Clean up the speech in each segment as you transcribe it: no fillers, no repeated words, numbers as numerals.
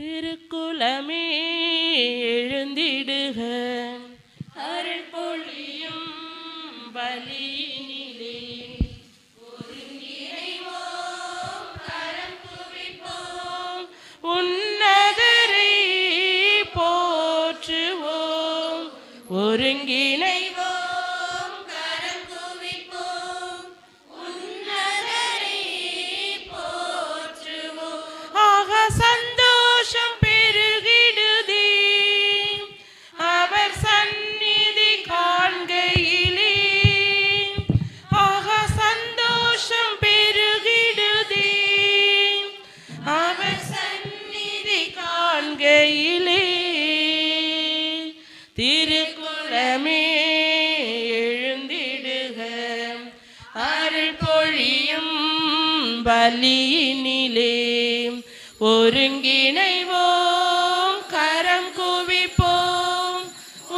திருக்குலமே எழுந்திடுக, அருள் பொழியும் பலியினிலே ஒருங்கிணைவோம், கரம் குவிப்போம், உன்னதரை போற்றுவோம். ஒருங்கிணைவோம், கரம் குவிப்போம், உன்னதரை போற்றுவோம். ஆக சந்தோஷம் பெருகிடுதே அவர் சந்நிதி காண்கையிலே. ஆக சந்தோஷம் பெருகிடுதே அவர் சந்நிதி காண்கையிலே. திருக்குலமே எழுந்திடுக, அருள் பொழியும் பலியினிலே ஒருங்கிணைவோம், கரம் குவிப்போம்,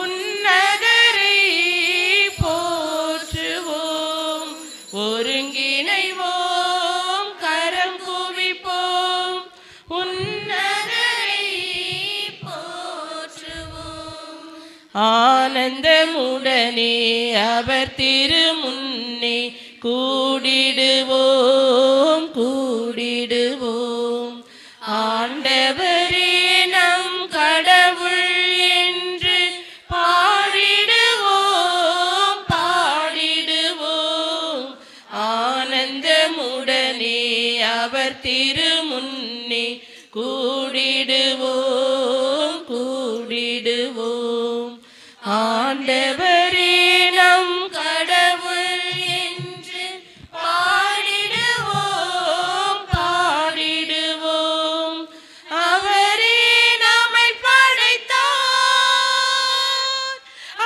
உன்னதரை போற்றுவோம். ஒருங்கிணைவோம், கரம் குவிப்போம், உன்னதரை போற்றுவோம். ஆனந்தமுடனே அவர் திருமுன்னே கூடிடுவோம், கூடிடுவோம். ஆண்டவரே நம் கடவுள் என்று பாடிடுவோம், பாடிடுவோம். ஆனந்தமுடனே அவர் திருமுன்னே கூடிடுவோம், கூடிடுவோம். ஆண்டவரே நம் கடவுள் என்று பாடிடுவோம், பாடிடுவோம். அவரே நம்மை படைத்தார்,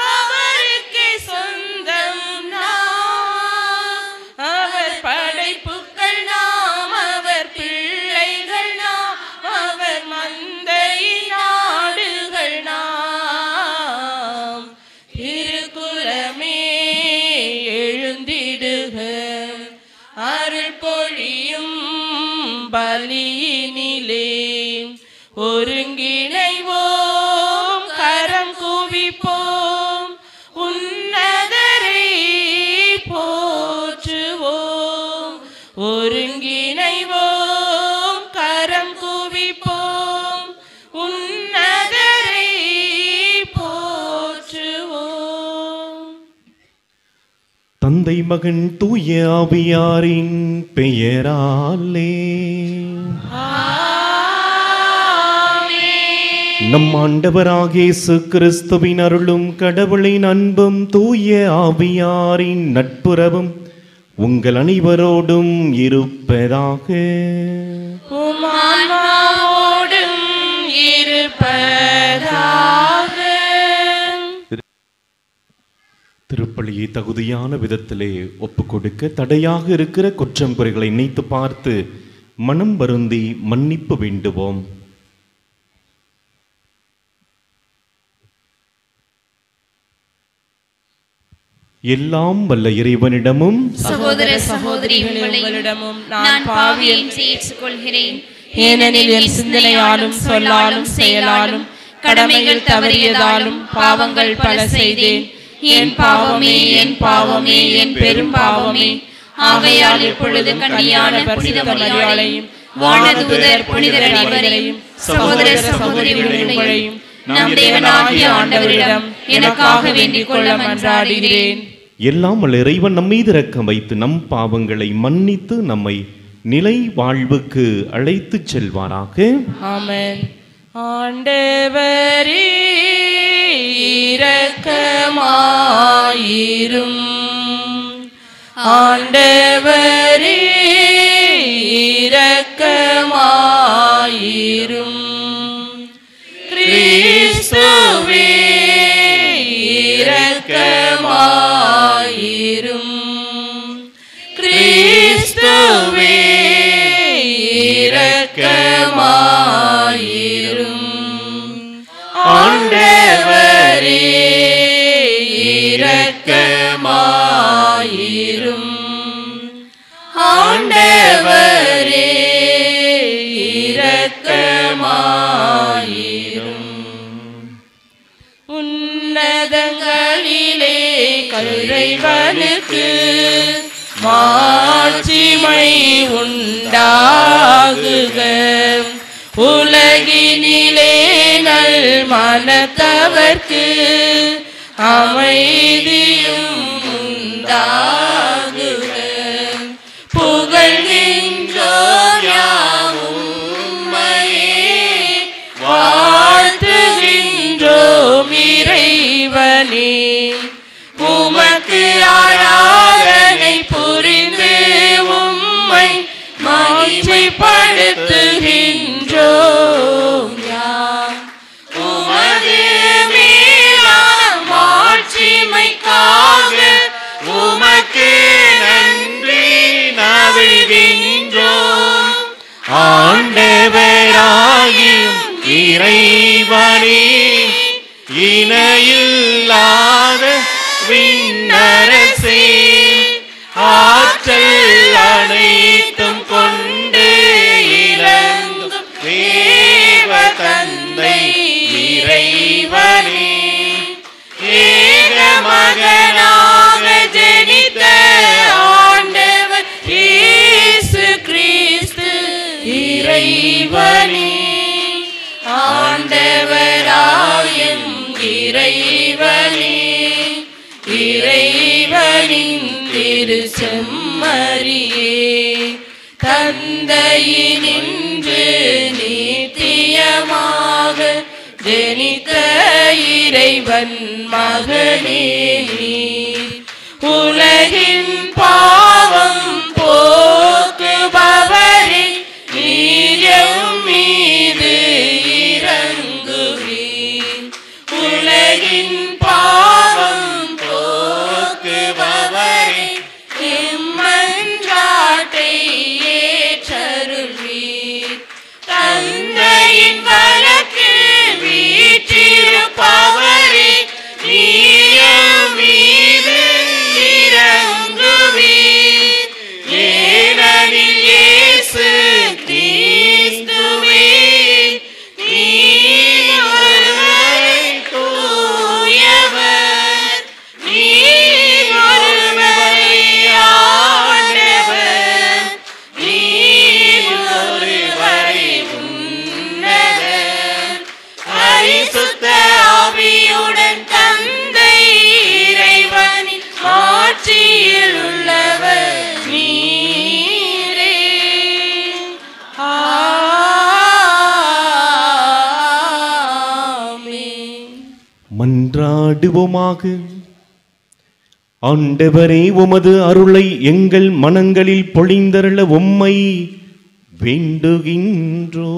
அவருக்கே சொந்தம் நாம். அவர் படைப்புக்கள் நாம், அவர் பிள்ளைகள் நாம், அவர் மந்தையின் ஆடுகள் நாம். திருக்குலமே எழுந்திடுக, அருள் பொழியும் பலியினிலே ஒருங்கிணைவோம், கரம் குவிப்போம், உன்னதரை போற்றுவோம். ஒருங்கிணைவோம், கரம் குவிப்போம், உன்னதரை போற்றுவோம். தந்தை மகன் தூய ஆவியாரின் பெயராலே நம் ஆண்டவராகிய இயேசு கிறிஸ்துவின் அருளும் கடவுளின் அன்பும் தூய ஆவியாரின் நட்புறவும் உங்கள் அனைவரோடும் இருப்பதாக. உம் ஆன்மாவோடும் இருப்பதாக. திருப்பலியை தகுதியான விதத்திலே ஒப்புக்கொடுக்க தடையாக இருக்கிற குற்றம் குறைகளை நினைத்து பார்த்து மனம் வருந்தி மன்னிப்பு வேண்டுவோம். எல்லாம் வல்ல இறைவனிடமும் சகோதர சகோதரிகளிடமும் நான் பாவி என்று ஏற்றுக்கொள்கிறேன். ஏனெனில் என் சிந்தனையாலும் சொல்லாலும் செயலாலும் கடமைகள் தவறியதாலும் பாவங்கள் பல செய்தேன். என் பாவமே, என் பாவமே, என் பெரும் பாவமே. ஆகையால் இப்பொழுது கன்னியான புனித மரியாளையும் வானதூதர் புனிதர் அனைவரையும் சகோதர சகோதரிகளையும் நம் தேவனாகிய ஆண்டவரிடம் எனக்காக வேண்டிக் கொள்ள மன்றாடுகிறேன். எல்லாம் வல்ல இறைவன் நம் மீது இரக்கம் வைத்து நம் பாவங்களை மன்னித்து நம்மை நிலை வாழ்வுக்கு அழைத்துச் செல்வாராக. ஆமென். ஆண்டவரே இரக்கமாயிரும். ஆண்டவரே இரக்கமாயிரும். கிறிஸ்துவே இரக்கமாயிரும். கிறிஸ்துவே இரக்கமாயிரும். ஆண்டவரே இரக்கமாயிரும். ஆண்டவரே இரக்கமாயிரும். இறைவனுக்கு மாட்சிமை உண்டாகுக. உலகினிலே நல் மனத்தவர்க்கு அமைதியும் உண்டாகுக. புகழ்கின்றோர் யாவும் உம்மையே, வாழ்த்துகின்றோம் இறைவனே. உமக்கு ஆராதனை புரிந்து உம்மை மகிமைப்படுத்துகின்றோம் யாம். உமது மேலான மாட்சிமைக்காக உமக்கு நன்றி நல்கின்றோம். ஆண்டவராகியும் இறைவனே, இணையில்லாத விண்ணரசே, ஆற்றல் அனைத்தும் கொண்டு இலங்கும் தேவ தந்தை இறைவனே, ஏக மகனாக ஜனித்த ஆண்டவர் இயேசு கிறிஸ்து இறைவனே. ஆண்டவராயும் இறைவனே, இறைவனின் திருச்செம்மறியே, தந்தையினின்று நித்தியமாக ஜனித்த இறைவன் மகனே நீர். உலகின் பாவம் போக்குபவரே, நீர் எம் மீது இரங்குவீர். உலகின் பாவம் போக்குபவரே, எம்மன்றாட்டை ஏற்றருள்வீர். தந்தையின் வலக்கு வீற்றிருப்பவரே, நீர் எம் மீது இரங்குவீர். ஏனெனில் இயேசு கிறிஸ்துவே, நீர் ஒருவரே தூயவர், நீர் ஒருவரே ஆண்டவர், நீர் ஒருவரே உன்னதர். பரிசுத்த ஆவியுடன் தந்தை இறைவனின் ஆட்சியில் உள்ளவர் நீரே. ஆமென். மன்றாடுவோமாக. ஆண்டவரே, உமது அருளை எங்கள் மனங்களில் பொழிந்தருள உம்மை வேண்டுகின்றோம்.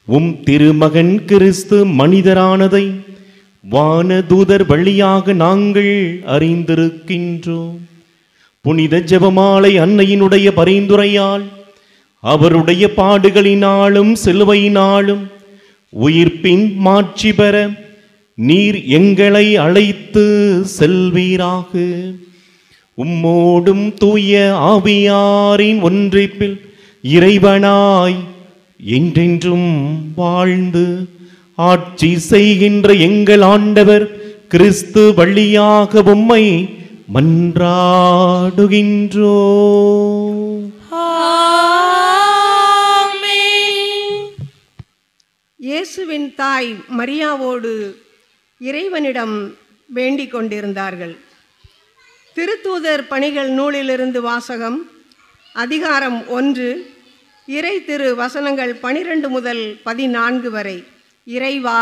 உம் திருமகன் கிறிஸ்து மனிதரானதை வானதூதர் வழியாக நாங்கள் அறிந்திருக்கின்றோம். புனித ஜெபமாலை அன்னையினுடைய பரிந்துரையால், அவருடைய பாடுகளினாலும் சிலுவையினாலும் உயிர்ப்பின் மாட்சி பெற நீர் எங்களை அழைத்து செல்வீராக. உம்மோடும் தூய ஆவியாரின் ஒன்றிப்பில் இறைவனாய் என்றென்றும் வாழ்ந்து ஆட்சி செய்கின்ற எங்கள் ஆண்டவர் கிறிஸ்து வழியாக உம்மை மன்றாடுகின்றோம். இயேசுவின் தாய் மரியாவோடு இறைவனிடம் வேண்டிக் கொண்டிருந்தார்கள். திருத்தூதர் பணிகள் நூலிலிருந்து வாசகம். அதிகாரம் 1, இறை திரு வசனங்கள் 12 முதல் 14 வரை. இறைவா,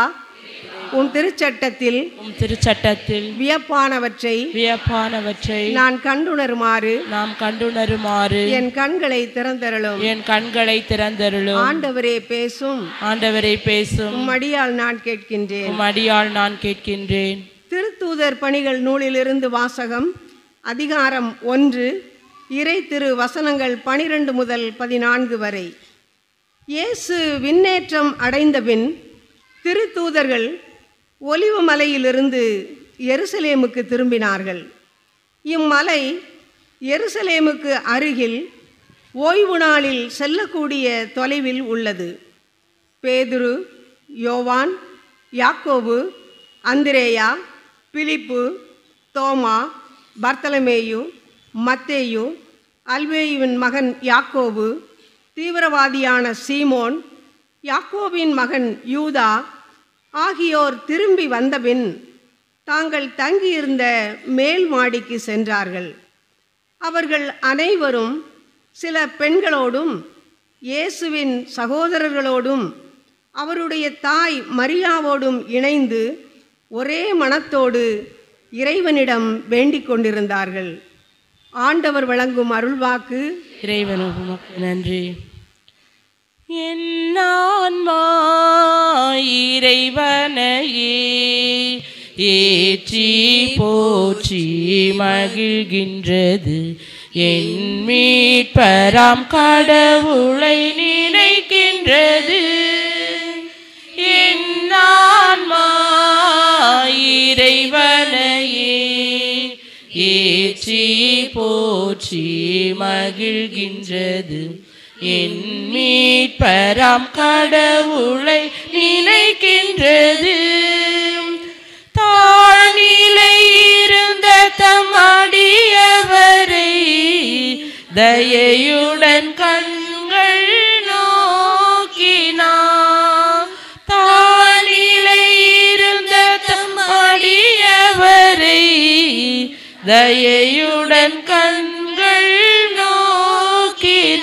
உம் திருச்சட்டத்தில் வியப்பானவற்றை நான் கண்டுணருமாறு என் கண்களை திறந்தருளும். ஆண்டவரே பேசும், உம்மடியால் நான் கேட்கின்றேன். திருத்தூதர் பணிகள் நூலிலிருந்து வாசகம். அதிகாரம் 1, இறை திரு வசனங்கள் 12 முதல் 14 வரை. இயேசு விண்ணேற்றம் அடைந்தபின் திருத்தூதர்கள் ஒலிவ மலையிலிருந்து எருசலேமுக்கு திரும்பினார்கள். இம்மலை எருசலேமுக்கு அருகில் ஓய்வு நாளில் செல்லக்கூடிய தொலைவில் உள்ளது. பேதுரு, யோவான், யாக்கோபு, அந்திரேயா, பிலிப்பு, தோமா, பர்த்தலமேயு, மத்தேயு, அல்வேயுவின் மகன் யாக்கோபு, தீவிரவாதியான சீமோன், யாக்கோபின் மகன் யூதா ஆகியோர் திரும்பி வந்தபின் தாங்கள் தங்கியிருந்த மேல் மாடிக்கு சென்றார்கள். அவர்கள் அனைவரும் சில பெண்களோடும் இயேசுவின் சகோதரர்களோடும் அவருடைய தாய் மரியாவோடும் இணைந்து ஒரே மனத்தோடு இறைவனிடம் வேண்டிக் கொண்டிருந்தார்கள். ஆண்டவர் வழங்கும் அருள்வாக்கு. இறைவனுக்கு நன்றி. என் ஆன்மா இறைவனையே ஏற்றி போற்றி மகிழ்கின்றது, என் மீட்பராம் கடவுளை நினைக்கின்றது. என் ஆன்மா இறைவனையே ஏற்றி போற்றி மகிழ்கின்றது, என் மீட்பராம் கடவுளை நினைக்கின்றது. தாழ்நிலை இருந்த தம் அடியவரை தயையுடன் கண்கள் நோக்கினார். தாழ்நிலை இருந்த தம் அடியவரை தயையுடன் கண்கள் நோக்கினார்.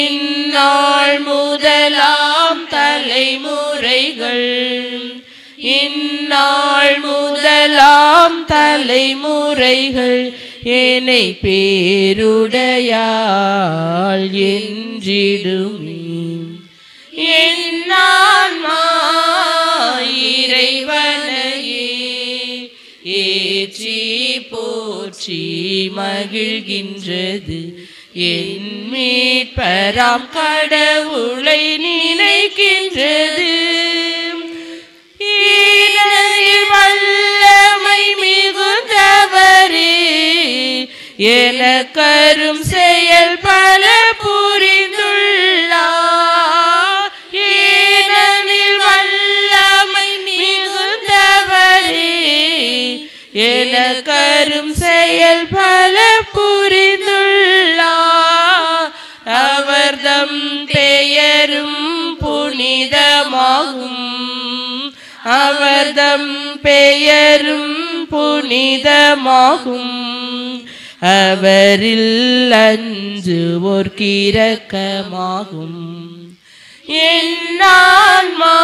இந்நாள் முதலாம் தலைமுறைகள், இந்நாள் முதலாம் தலைமுறைகள் என்னை பேருடையாள் என்றிடுமே. என் ஆன்மா இறைவனையே ஏற்றி போற்றி மகிழ்கின்றது, என் மீட்பராம் கடவுளை நினைக்கின்றது. ஈரனில் வல்லமை மிகுந்தவரே எனக்கரும் செயல் பல புரிந்துள்ளார். ஈரனில் வல்லமை மிகுந்தவரே எனக்கரும் செயல் பல புரிந்துள்ளார். அவர்தம் பெயரும் புனிதமாகும், அவர்தம் பெயரும் புனிதமாகும். அவரில் அஞ்சுவோர் இரக்கமாகும். என் ஆன்மா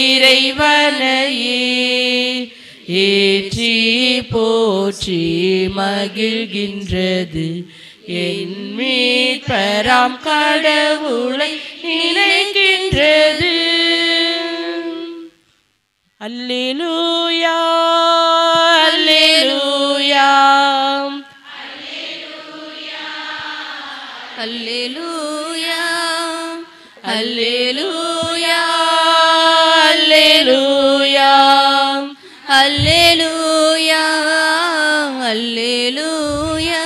இறைவனையே ஏற்றி போற்றி மகிழ்கின்றது, என் மீட்பராம் கடவுளை நினைக்கின்றது. அல்லேலூயா அல்லேலூயா அல்லேலூயா அல்லேலூயா அல்லேலூயா அல்லேலூயா அல்லேலூயா.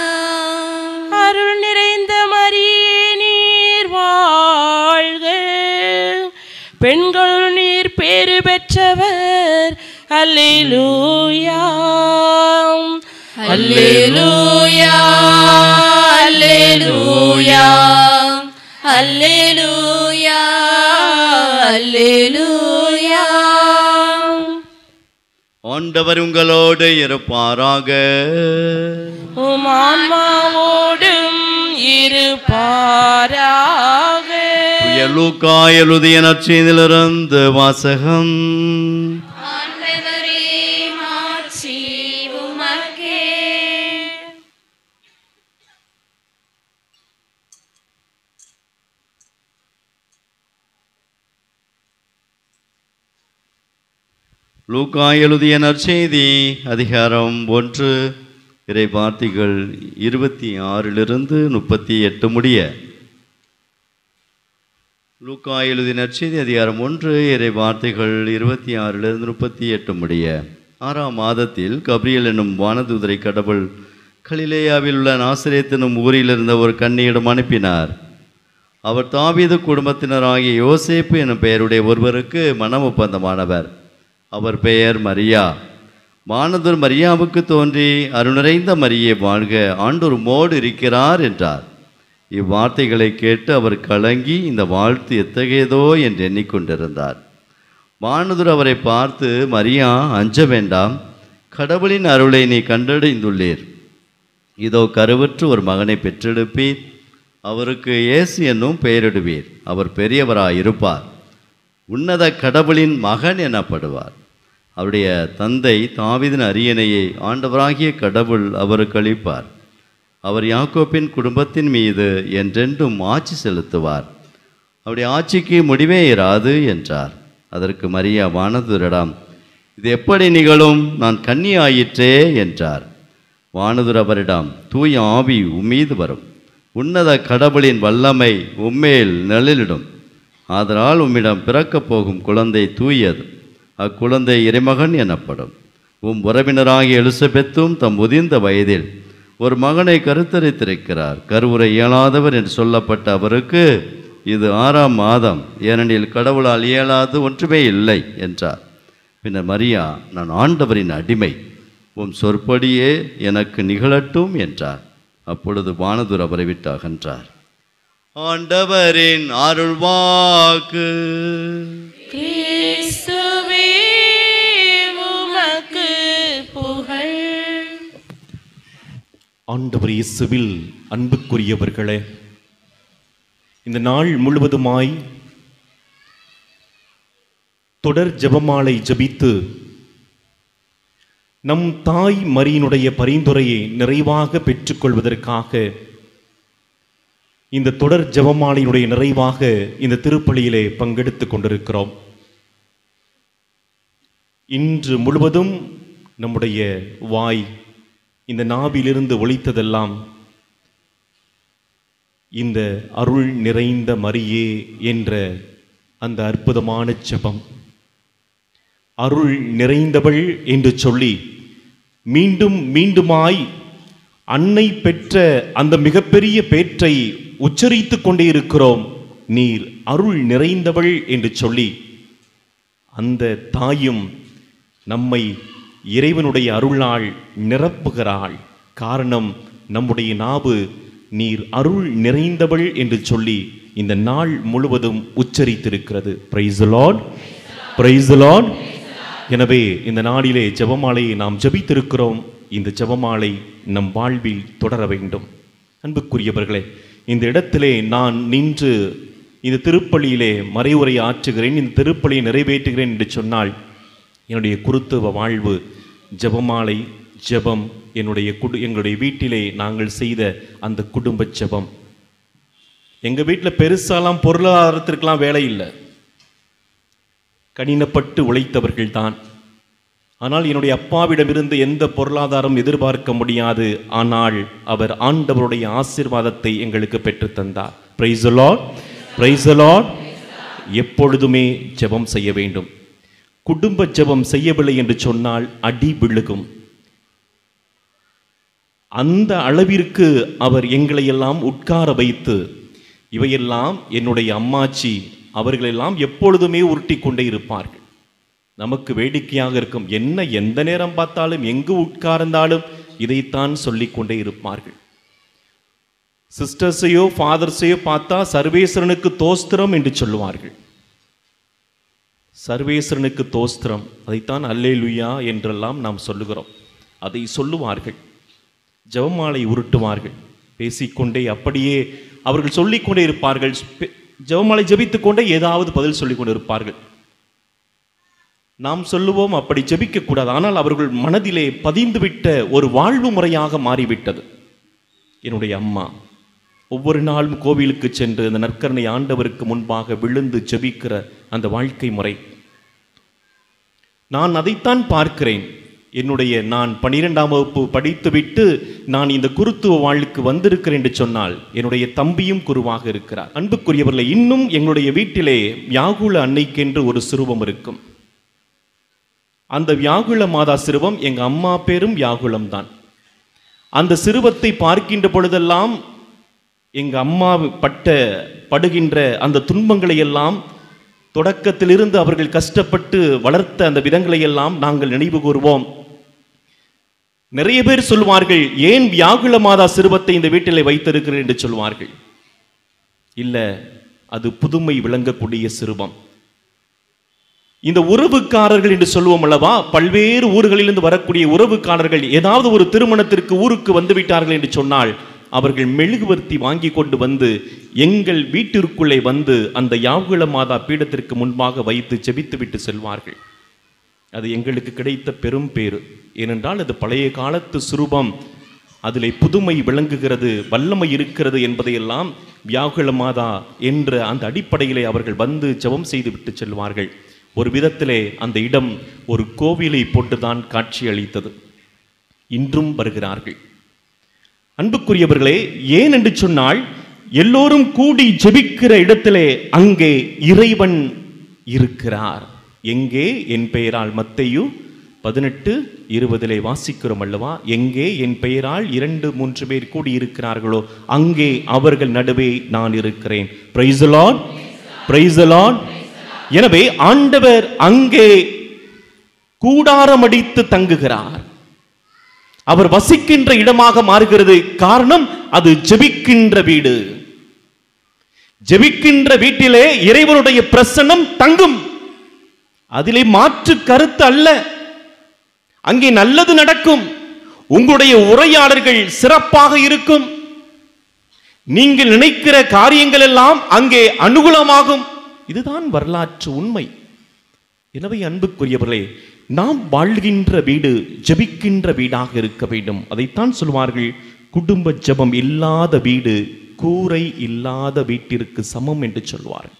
அருள் நிறைந்த மரியே நீர் வாழ்க, பெண்கள் நீர் பேறு பெற்றவர். அல்லேலூயா அல்லேலூயா அல்லேலூயா அல்லேலூயா அல்லேலூயா. ஆண்டவர் உங்களோடு இருப்பாராக. உம் ஆன்மாவோடும் இருப்பாராக. லூக்கா எழுதிய நற்செய்தியிலிருந்து வாசகம். ஆண்டவரே மாட்சி உமக்கே. லூக்கா எழுதிய நற்செய்தி அதிகாரம் 1 இறை வார்த்தைகள் 26 38 முடிய. லூக்கா எழுதிய நற்செய்தி அதிகாரம் 1 இறை வார்த்தைகள் 26 38 முடிய. 6ஆம் மாதத்தில் கப்ரியேல் என்னும் வானதூதரை கடவுள் கலிலேயாவில் உள்ள நாசரேத் என்னும் ஊரில் இருந்த ஒரு கன்னியிடம் அனுப்பினார். அவர் தாவீது குடும்பத்தினராகிய யோசேப்பு என்னும் பெயருடைய ஒருவருக்கு மனம் ஒப்பந்தமானவர். அவர் பெயர் மரியா. வானதூர் மரியாவுக்கு தோன்றி அருள்நிறைந்த மரியே வாழ்க, ஆண்டவர் உம்மோடு இருக்கிறார் என்றார். இவ்வார்த்தைகளை கேட்டு அவர் கலங்கி இந்த வாழ்த்து எத்தகையதோ என்று எண்ணிக்கொண்டிருந்தார். வானதூர் அவரை பார்த்து, மரியா, அஞ்ச வேண்டாம், கடவுளின் அருளை நீ கண்டடைந்துள்ளீர். இதோ கருவுற்று ஒரு மகனை பெற்றெடுப்பீர், அவருக்கு இயேசு என்னும் பெயரிடுவீர். அவர் பெரியவராயிருப்பார், உன்னத கடவுளின் மகன் எனப்படுவார். அவருடைய தந்தை தாவீதின் அரியணையை ஆண்டவராகிய கடவுள் அவருக்கு அளிப்பார். அவர் யாக்கோப்பின் குடும்பத்தின் மீது என்றென்றும் ஆட்சி செலுத்துவார். அவருடைய ஆட்சிக்கு முடிவே இராது என்றார். அதற்கு மரியா வானதூரிடம், இது எப்படி நிகழும்? நான் கன்னி ஆயிற்றே என்றார். வானதூர் அவரிடம், தூய ஆவி உம்மீது வரும், உன்னத கடவுளின் வல்லமை உம்மேல் நிழலிடும். ஆதலால் உம்மிடம் பிறக்கப் போகும் குழந்தை தூயது, அக்குழந்தை இறைமகன் எனப்படும். உறவினராகிய எலிசபெத்தும் தம் முதிர்ந்த வயதில் ஒரு மகனை கருத்தரித்திருக்கிறார். கருவுரை இயலாதவர் என்று சொல்லப்பட்ட அவருக்கு இது 6ஆம் மாதம், ஏனெனில் கடவுளால் இயலாது ஒன்றுமே இல்லை என்றார். பின்னர் மரியா, நான் ஆண்டவரின் அடிமை, உம் சொற்படியே எனக்கு நிகழட்டும் என்றார். அப்பொழுது வானதூர் அவரை விட்டு அகன்றார். ஆண்டவரின் அருள்வாக்கு. கிறிஸ்துவே உமக்கு புகழ். ஆண்டவர் இயேசுவில் அன்புக்குரியவர்களே, இந்த நாள் முழுவதுமாய் தொடர் ஜெபமாலை ஜபித்து நம் தாய் மரியினுடைய பரிந்துரையை நிறைவாக பெற்றுக்கொள்வதற்காக இந்த தொடர் ஜெபமாலையினுடைய நிறைவாக இந்த திருப்பலியிலே பங்கெடுத்துக் கொண்டிருக்கிறோம். இன்று முழுவதும் நம்முடைய வாய், இந்த நாவிலிருந்து ஒலித்ததெல்லாம் இந்த அருள் நிறைந்த மரியே என்ற அந்த அற்புதமான ஜெபம். அருள் நிறைந்தவள் என்று சொல்லி மீண்டும் மீண்டுமாய் அன்னை பெற்ற அந்த மிகப்பெரிய பேற்றை உச்சரித்து கொண்டே இருக்கிறோம். நீர் அருள் நிறைந்தவள் என்று சொல்லி அந்த தாயும் நம்மை இறைவனுடைய அருளால் நிரப்புகிறாள். காரணம், நம்முடைய நாவு நீர் அருள் நிறைந்தவள் என்று சொல்லி இந்த நாள் முழுவதும் உச்சரித்திருக்கிறது. Praise the Lord, praise the Lord. எனவே இந்த நாளிலே ஜெபமாலையை நாம் ஜபித்திருக்கிறோம். இந்த ஜெபமாலை நம் வாழ்வில் தொடர வேண்டும். அன்புக்குரியவர்களே, இந்த இடத்திலே நான் நின்று இந்த திருப்பலியிலே மறைவுரை ஆற்றுகிறேன், இந்த திருப்பலியை நிறைவேற்றுகிறேன் என்று சொன்னால் என்னுடைய குருத்துவ வாழ்வு ஜெபமாலை ஜெபம், எங்களுடைய வீட்டிலே நாங்கள் செய்த அந்த குடும்ப ஜெபம். எங்கள் வீட்டில் பெருசாலாம் பொருளாதாரத்திற்கெல்லாம் வேலை இல்லை, கடினப்பட்டு உழைத்தவர்கள் தான். ஆனால் என்னுடைய அப்பாவிடமிருந்து எந்த பொருளாதாரம் எதிர்பார்க்க முடியாது. ஆனால் அவர் ஆண்டவருடைய ஆசீர்வாதத்தை எங்களுக்கு பெற்று தந்தார். Price the Lord, praise the Lord. எப்பொழுதுமே ஜெபம் செய்ய வேண்டும். குடும்ப ஜெபம் செய்யவில்லை என்று சொன்னால் அடி விழுகும். அந்த அளவிற்கு அவர் எங்களை எல்லாம் உட்கார வைத்து, இவையெல்லாம் என்னுடைய அம்மாச்சி அவர்களெல்லாம் எப்பொழுதுமே உருட்டி கொண்டே இருப்பார்கள். நமக்கு வேடிக்கையாக இருக்கும், என்ன எந்த நேரம் பார்த்தாலும் எங்கு உட்கார்ந்தாலும் இதைத்தான் சொல்லிக்கொண்டே இருப்பார்கள். சிஸ்டர்ஸையோ ஃபாதர்ஸையோ பார்த்தா சர்வேஸ்வரனுக்கு தோஸ்திரம் என்று சொல்லுவார்கள். சர்வேஸ்வரனுக்கு தோஸ்திரம், அதைத்தான் அல்லேலூயா என்றெல்லாம் நாம் சொல்லுகிறோம். அதை சொல்லுவார்கள். ஜெபமாலை உருட்டுவார்கள். பேசிக்கொண்டே அப்படியே அவர்கள் சொல்லிக்கொண்டே இருப்பார்கள். ஜெபமாலை ஜெபித்துக் கொண்டே ஏதாவது பதில் சொல்லிக் கொண்டு இருப்பார்கள். நாம் சொல்லுவோம் அப்படி ஜெபிக்க கூடாது. ஆனால் அவர்கள் மனதிலே பதிந்துவிட்ட ஒரு வாழ்வு முறையாக மாறிவிட்டது. என்னுடைய அம்மா ஒவ்வொரு நாளும் கோவிலுக்கு சென்று அந்த நற்கருணை ஆண்டவருக்கு முன்பாக விழுந்து ஜெபிக்கிற அந்த வாழ்க்கை முறை, நான் அதைத்தான் பார்க்கிறேன். நான் 12ஆம் வகுப்பு படித்துவிட்டு நான் இந்த குருத்துவ வாழ்வுக்கு வந்திருக்கிறேன் என்று சொன்னால் என்னுடைய தம்பியும் குருவாக இருக்கிறார். அன்புக்குரியவர்களே, இன்னும் எங்களுடைய வீட்டிலே வியாகுல அன்னைக்கென்று ஒரு சிறுவம் இருக்கும். அந்த வியாகுல மாதா சிறுவம், எங்க அம்மா பேரும் வியாகுலம் தான். அந்த சிறுவத்தை பார்க்கின்ற பொழுதெல்லாம் எங்க அம்மா படுகின்ற அந்த துன்பங்களை எல்லாம், தொடக்கத்திலிருந்து அவர்கள் கஷ்டப்பட்டு வளர்த்த அந்த விதங்களை எல்லாம் நாங்கள் நினைவு கூறுவோம். நிறைய பேர் சொல்வார்கள், ஏன் வியாகுல மாதா சிறுவத்தை இந்த வீட்டிலே வைத்திருக்கிறேன் என்று சொல்வார்கள். இல்ல, அது புதுமை விளங்கக்கூடிய சிறுவம். இந்த உறவுக்காரர்கள் என்று சொல்லுவோம் அல்லவா, பல்வேறு ஊர்களிலிருந்து வரக்கூடிய உறவுக்காரர்கள் ஏதாவது ஒரு திருமணத்திற்கு ஊருக்கு வந்து விட்டார்கள் என்று சொன்னால் அவர்கள் மெழுகுவர்த்தி வாங்கி கொண்டு வந்து எங்கள் வீட்டிற்குள்ளே வந்து அந்த யாகுல மாதா பீடத்திற்கு முன்பாக வைத்து ஜெபித்து விட்டு செல்வார்கள். அது எங்களுக்கு கிடைத்த பெரும் பேறு. ஏனென்றால் அது பழைய காலத்து சுரூபம், அதிலே புதுமை விளங்குகிறது, வல்லமை இருக்கிறது என்பதையெல்லாம் வியாகுல மாதா என்ற அந்த அடிப்படையிலே அவர்கள் வந்து ஜெபம் செய்து விட்டு செல்வார்கள். ஒரு விதத்திலே அந்த இடம் ஒரு கோவிலை போட்டுதான் காட்சி அளித்தது. இன்றும் வருகிறார்கள். அன்புக்குரியவர்களே, ஏன் என்று சொன்னால் எல்லோரும் கூடி ஜெபிக்கிற இடத்திலே அங்கே இறைவன் இருக்கிறார். எங்கே? என் பெயரால் மத்தேயு 18:20 வாசிக்கிறோம் அல்லவா, எங்கே என் பெயரால் 2-3 பேர் கூடி இருக்கிறார்களோ அங்கே அவர்கள் நடுவே நான் இருக்கிறேன். Price the Lord, praise the Lord. எனவே ஆண்டவர் அங்கே கூடாரம் அடித்து தங்குகிறார். அவர் வசிக்கின்ற இடமாக மாறுகிறது. காரணம், அது ஜெபிக்கின்ற வீடு. ஜெபிக்கின்ற வீட்டிலே இறைவனுடைய பிரசன்னம் தங்கும். அதிலே மாற்று கருத்து அல்ல. அங்கே நல்லது நடக்கும். உங்களுடைய உரையாடல்கள் சிறப்பாக இருக்கும். நீங்கள் நினைக்கிற காரியங்கள் எல்லாம் அங்கே அனுகூலமாகும். இதுதான் வரலாற்று உண்மை. எனவே அன்புக்குரியவர்களே, நாம் வாழ்கின்ற வீடு ஜெபிக்கின்ற வீடாக இருக்க வேண்டும். அதைத்தான் சொல்வார்கள், குடும்ப ஜெபம் இல்லாத வீடு கூரை இல்லாத வீட்டிற்கு சமம் என்று சொல்வார்கள்.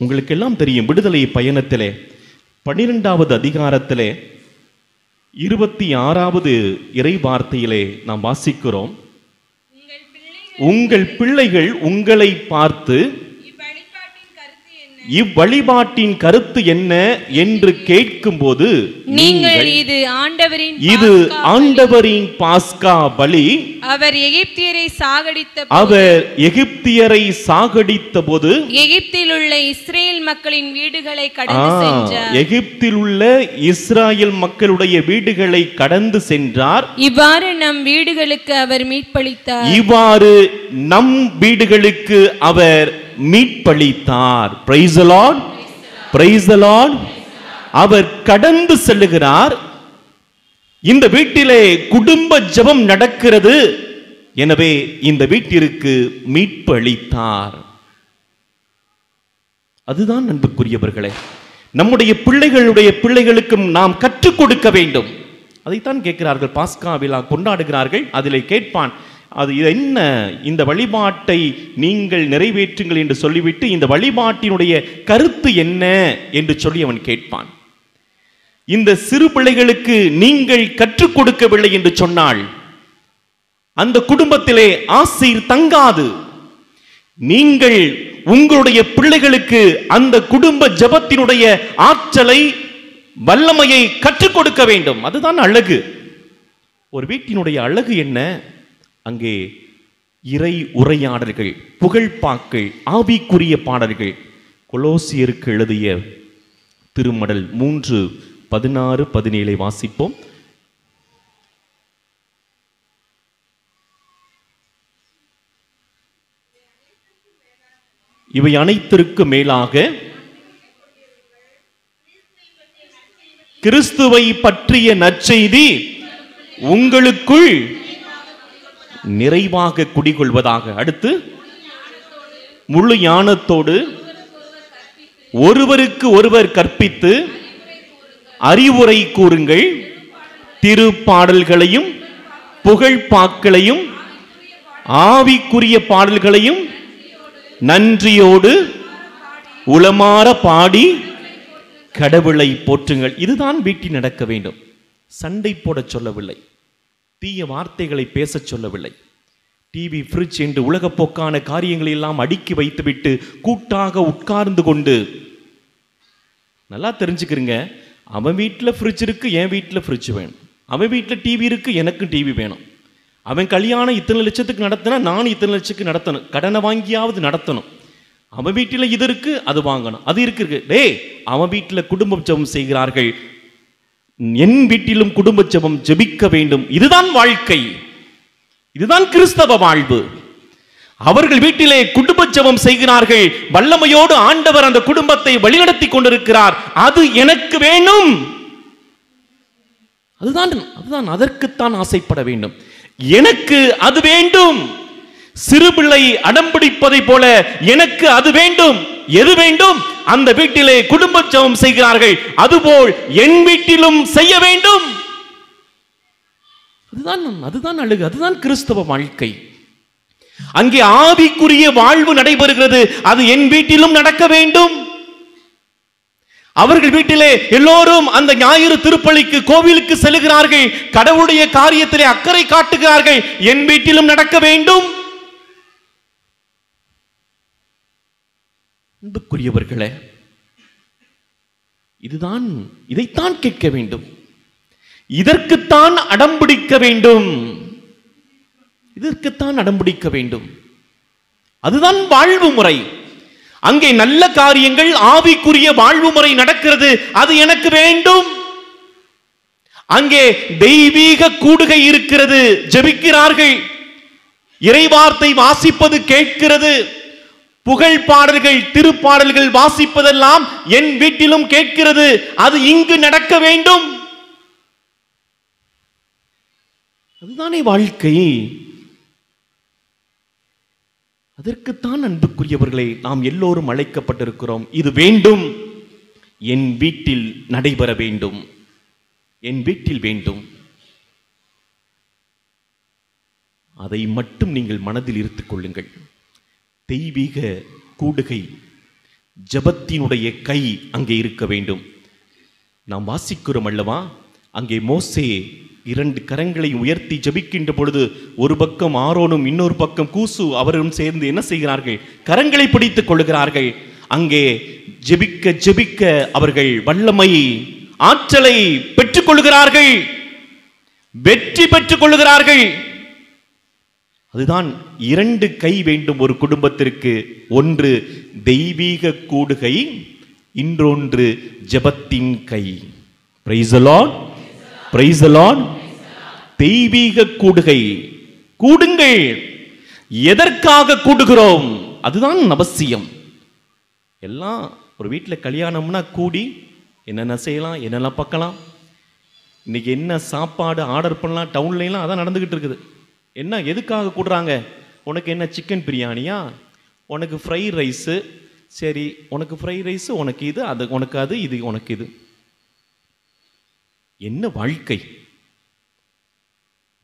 உங்களுக்கு எல்லாம் தெரியும், விடுதலை பயணத்திலே 12வது அதிகாரத்திலே 26வது இறை வார்த்தையிலே நாம் வாசிக்கிறோம், உங்கள் பிள்ளைகள் உங்களை பார்த்து இவ்வழிபாட்டின் கருத்து என்ன என்று கேட்கும்போது நீங்கள் இது ஆண்டவரின் பாஸ்கா பலி, அவர் எகிப்தியரை சாகடித்த போது எகிப்தில் உள்ள இஸ்ரேல் மக்களின் வீடுகளை கடந்து சென்றார். எகிப்தில் உள்ள இஸ்ராயேல் மக்களுடைய வீடுகளை கடந்து சென்றார். இவ்வாறு நம் வீடுகளுக்கு அவர் மீட்பளித்தார். இவ்வாறு நம் வீடுகளுக்கு அவர் மீட்பளித்தார். Praise the Lord, praise the Lord. அவர் கடந்து செல்லுகிறார். இந்த வீட்டிலே குடும்ப ஜெபம் நடக்கிறது. எனவே இந்த வீட்டிற்கு மீட்பு அளித்தார். அதுதான் அன்புக்குரியவர்களே, நம்முடைய பிள்ளைகளுக்கும் நாம் கற்றுக் கொடுக்க வேண்டும். அதைத்தான் கேட்கிறார்கள். பாஸ்கா விழா கொண்டாடுகிறார்கள். அதிலே கேட்பான், அது என்ன, இந்த வழிபாட்டை நீங்கள் நிறைவேற்றுங்கள் என்று சொல்லிவிட்டு இந்த வழிபாட்டினுடைய கருத்து என்ன என்று சொல்லி அவன் கேட்பான். இந்த சிறு பிள்ளைகளுக்கு நீங்கள் கற்றுக் கொடுக்கவில்லை என்று சொன்னால் அந்த குடும்பத்திலே ஆசீர் தங்காது. நீங்கள் உங்களுடைய பிள்ளைகளுக்கு அந்த குடும்ப ஜெபத்தினுடைய ஆற்றலை, வல்லமையை கற்றுக் கொடுக்க வேண்டும். அதுதான் அழகு. ஒரு வீட்டினுடைய அழகு என்ன? அங்கே இறை உரையாடல்கள், புகழ்பாக்கள், ஆவிக்குரிய பாடல்கள். கொலோசியருக்கு எழுதிய திருமடல் 3:16-17 வாசிப்போம். இவை அனைத்திற்கு மேலாக கிறிஸ்துவை பற்றிய நற்செய்தி உங்களுக்குள் நிறைவாக குடிகொள்வதாக. அடுத்து, முழு ஞானத்தோடு ஒருவருக்கு ஒருவர் கற்பித்து அறிவுரை கூறுங்கள். திருப்பாடல்களையும் புகழ்பாக்களையும் ஆவிக்குரிய பாடல்களையும் நன்றியோடு உளமாற பாடி கடவுளை போற்றுங்கள். இதுதான் வீட்டில் நடக்க வேண்டும். சண்டை போட சொல்லவில்லை, தீய வார்த்தைகளை பேச சொல்லவில்லை. டிவி, ஃப்ரிட்ஜ் என்று உலகப்போக்கான காரியங்களை எல்லாம் அடுக்கி வைத்துவிட்டு கூட்டாக உட்கார்ந்து கொண்டு, நல்லா தெரிஞ்சுக்கிறீங்க, அவன் வீட்டில் ஃப்ரிட்ஜ் இருக்கு, என் வீட்டில் ஃப்ரிட்ஜ் வேணும். அவன் வீட்டில் டிவி இருக்கு, எனக்கு டிவி வேணும். அவன் கல்யாணம் இத்தனை லட்சத்துக்கு நடத்தினா நான் இத்தனை லட்சத்துக்கு நடத்தணும், கடனை வாங்கியாவது நடத்தணும். அவன் வீட்டில் இது இருக்கு, அது வாங்கணும், அது இருக்கு. டே, அவன் வீட்டில் குடும்பம் ஜெபம் செய்கிறார்கள், என் வீட்டிலும் குடும்ப ஜெபம் ஜெபிக்க வேண்டும். இதுதான் வாழ்க்கை, இதுதான் கிறிஸ்தவ வாழ்வு. அவர்கள் வீட்டிலே குடும்ப ஜெபம் செய்கிறார்கள், வல்லமையோடு ஆண்டவர் அந்த குடும்பத்தை வழிநடத்தி கொண்டிருக்கிறார். அது எனக்கு வேண்டும். அதுதான் அதற்குத்தான் ஆசைப்பட வேண்டும். எனக்கு அது வேண்டும். சிறுபிள்ளை அடம்பிடிப்பதை போல எனக்கு அது வேண்டும். எது வேண்டும்? அந்த வீட்டிலே குடும்ப ஜெபம் செய்கிறார்கள், அதுபோல் என் வீட்டிலும் செய்ய வேண்டும். அதுதான் அழகு, அதுதான் கிறிஸ்தவ வாழ்க்கை. அங்கே ஆவிக்குரிய வாழ்வு நடைபெறுகிறது, அது என் வீட்டிலும் நடக்க வேண்டும். அவர்கள் வீட்டிலே எல்லோரும் அந்த ஞாயிறு திருப்பலிக்கு கோவிலுக்கு செல்கிறார்கள், கடவுளுடைய காரியத்திலே அக்கறை காட்டுகிறார்கள், என் வீட்டிலும் நடக்க வேண்டும். அன்புக்குரியவர்களே, இதைத்தான் கேட்க வேண்டும், இதற்குத்தான் அடம்பிடிக்க வேண்டும், இதற்குத்தான் அடம்பிடிக்க வேண்டும். அதுதான் வாழ்வு முறை. அங்கே நல்ல காரியங்கள், ஆவிக்குரிய வாழ்வு முறை நடக்கிறது, அது எனக்கு வேண்டும். அங்கே தெய்வீக கூடுகை இருக்கிறது, ஜெபிக்கிறார்கள், இறைவார்த்தை வாசிப்பது கேட்கிறது, புகழ் பாடல்கள் திருப்பாடல்கள் வாசிப்பதெல்லாம் என் வீட்டிலும் கேட்கிறது, அது இங்கு நடக்க வேண்டும். அதுதானே வாழ்க்கை. அதற்குத்தான் அன்புக்குரியவர்களை நாம் எல்லோரும் அழைக்கப்பட்டிருக்கிறோம். இது வேண்டும், என் வீட்டில் நடைபெற வேண்டும், என் வீட்டில் வேண்டும். அதை மட்டும் நீங்கள் மனதில் இருத்துக் கொள்ளுங்கள். தெய்வீக கூடுகை, ஜபத்தினுடைய கை அங்கே இருக்க வேண்டும். நாம் வாசிக்கிறோம் அல்லவா, அங்கே மோசே 2 கரங்களை உயர்த்தி ஜபிக்கின்ற பொழுது ஒரு பக்கம் ஆரோனும் இன்னொரு பக்கம் கூசு அவரும் சேர்ந்து என்ன செய்கிறார்கள்? கரங்களை பிடித்துக் கொள்கிறார்கள். அங்கே ஜெபிக்க ஜெபிக்க அவர்கள் வல்லமை ஆற்றலை பெற்றுக் கொள்கிறார்கள், வெற்றி பெற்றுக் கொள்கிறார்கள். அதுதான் 2 கை வேண்டும் ஒரு குடும்பத்திற்கு. ஒன்று தெய்வீக கூடுகை, இன்னொன்று ஜெபத்தின் கை. Praise the Lord, praise the Lord. தெய்வீக கூடுகை, கூடுங்கள். எதற்காக கூடுகிறோம்? அதுதான் அவசியம். எல்லாம் ஒரு வீட்டில் கல்யாணம்னா கூடி என்னென்ன செய்யலாம், என்னெல்லாம் பார்க்கலாம், இன்னைக்கு என்ன சாப்பாடு ஆர்டர் பண்ணலாம், டவுன்லாம் அதான் நடந்துகிட்டு இருக்குது. என்ன எதுக்காக கூடுறாங்க? உனக்கு என்ன சிக்கன் பிரியாணியா, உனக்கு ஃப்ரைட் ரைஸு, சரி உனக்கு ஃப்ரைட் ரைஸு, உனக்கு இது, அது உனக்கு அது, இது உனக்கு இது. என்ன வாழ்க்கை?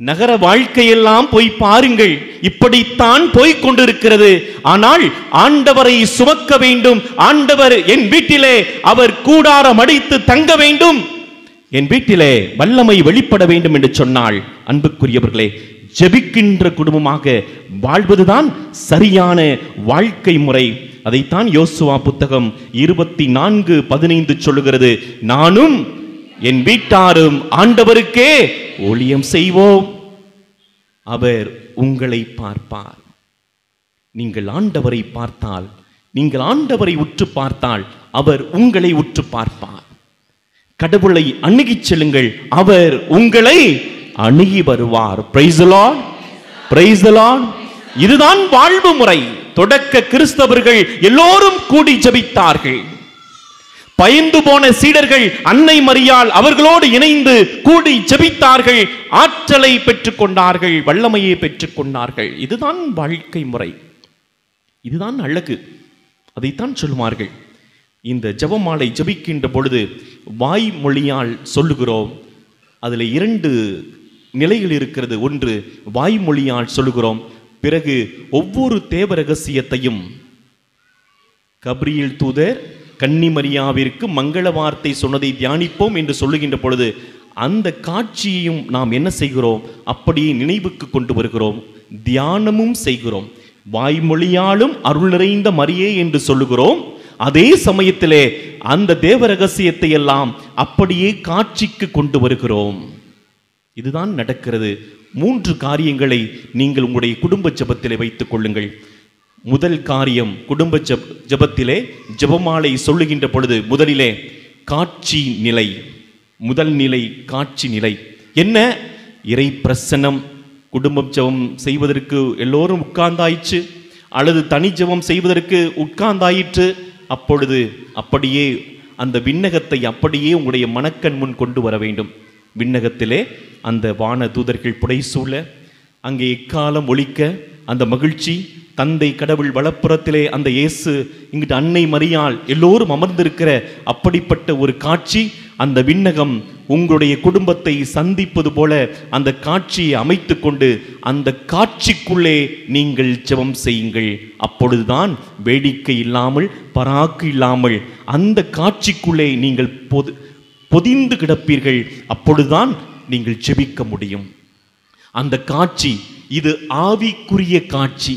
நகர வாழ்க்கையெல்லாம் போய் பாருங்கள், இப்படித்தான் போய் கொண்டிருக்கிறது. ஆனால் ஆண்டவரை சுமக்க வேண்டும். ஆண்டவர் என் வீட்டிலே அவர் கூடாரம் அடித்து தங்க வேண்டும், என் வீட்டிலே வல்லமை வெளிப்பட வேண்டும் என்று சொன்னால், அன்புக்குரியவர்களே, ஜெபிக்கின்ற குடும்பமாக வாழ்வதுதான் சரியான வாழ்க்கை முறை. அதைத்தான் யோசுவா புத்தகம் 24:15 சொல்லுகிறது. நானும் என் வீட்டாரும் ஆண்டவருக்கே ஊழியம் செய்வோம், அவர் உங்களை பார்ப்பார். நீங்கள் ஆண்டவரை பார்த்தால், நீங்கள் ஆண்டவரை உற்று பார்த்தால் அவர் உங்களை உற்று பார்ப்பார். கடவுளை அணுகிச் செல்லுங்கள், அவர் உங்களை அணுகி வருவார். Price the Lord, praise the Lord. இதுதான் வாழ்வு முறை. தொடக்க கிறிஸ்தவர்கள் எல்லோரும் கூடி ஜெபித்தார்கள். பயந்து போன சீடர்கள் அன்னை மரியாள் அவர்களோடு இணைந்து கூடி ஜெபித்தார்கள், ஆற்றலை பெற்றுக் கொண்டார்கள், வல்லமையை பெற்றுக் கொண்டார்கள். இதுதான் வாழ்க்கை முறை, இதுதான் அழகு. அதைத்தான் சொல்லுவார்கள். இந்த ஜெபமாலை ஜெபிக்கின்ற பொழுது வாய்மொழியால் சொல்லுகிறோம். அதில் 2 நிலைகள் இருக்கிறது. ஒன்று வாய்மொழியால் சொல்லுகிறோம், பிறகு ஒவ்வொரு தேவ ரகசியத்தையும் கப்ரியேல் தூதர் கன்னிமரியாவிற்கு மங்கள வார்த்தை சொன்னதை தியானிப்போம் என்று சொல்லுகின்ற பொழுது அந்த காட்சியையும் நாம் என்ன செய்கிறோம்? அப்படியே நினைவுக்கு கொண்டு வருகிறோம், தியானமும் செய்கிறோம். வாய்மொழியாலும் அருள் நிறைந்த மரியே என்று சொல்லுகிறோம். அதே சமயத்திலே அந்த தேவ ரகசியத்தை எல்லாம் அப்படியே காட்சிக்கு கொண்டு வருகிறோம். இதுதான் நடக்கிறது. 3 காரியங்களை நீங்கள் உங்களுடைய குடும்ப ஜெபத்திலே வைத்துக் கொள்ளுங்கள். முதல் காரியம், குடும்ப ஜெபத்திலே ஜெபமாலை சொல்லுகின்ற பொழுது முதலிலே காட்சி நிலை. முதல் நிலை காட்சி நிலை என்ன? இறை பிரசன்னம். குடும்பம் ஜெபம் செய்வதற்கு எல்லோரும் உட்கார்ந்தாயிற்று, அல்லது தனி ஜெபம் செய்வதற்கு உட்கார்ந்தாயிற்று. அப்பொழுது அப்படியே அந்த விண்ணகத்தை அப்படியே உங்களுடைய மனக்கண் முன் கொண்டு வர வேண்டும். விண்ணகத்திலே அந்த வான தூதர்கள் புடைசூழ, அங்கே எக்காலம் ஒலிக்க, அந்த மகிழ்ச்சி, தந்தை கடவுள் வலப்புறத்திலே அந்த இயேசு, இங்கிட்டு அன்னை மரியாள் எல்லோரும் அமர்ந்திருக்கிற அப்படிப்பட்ட ஒரு காட்சி. அந்த விண்ணகம் உங்களுடைய குடும்பத்தை சந்திப்பது போல அந்த காட்சியை அமைத்து கொண்டு அந்த காட்சிக்குள்ளே நீங்கள் ஜெபம் செய்யுங்கள். அப்பொழுதுதான் வேடிக்கை இல்லாமல், பராக்கு இல்லாமல் அந்த காட்சிக்குள்ளே நீங்கள் பொதிந்து கிடப்பீர்கள். அப்பொழுதுதான் நீங்கள் ஜெபிக்க முடியும். அந்த காட்சி இது ஆவிக்குரிய காட்சி.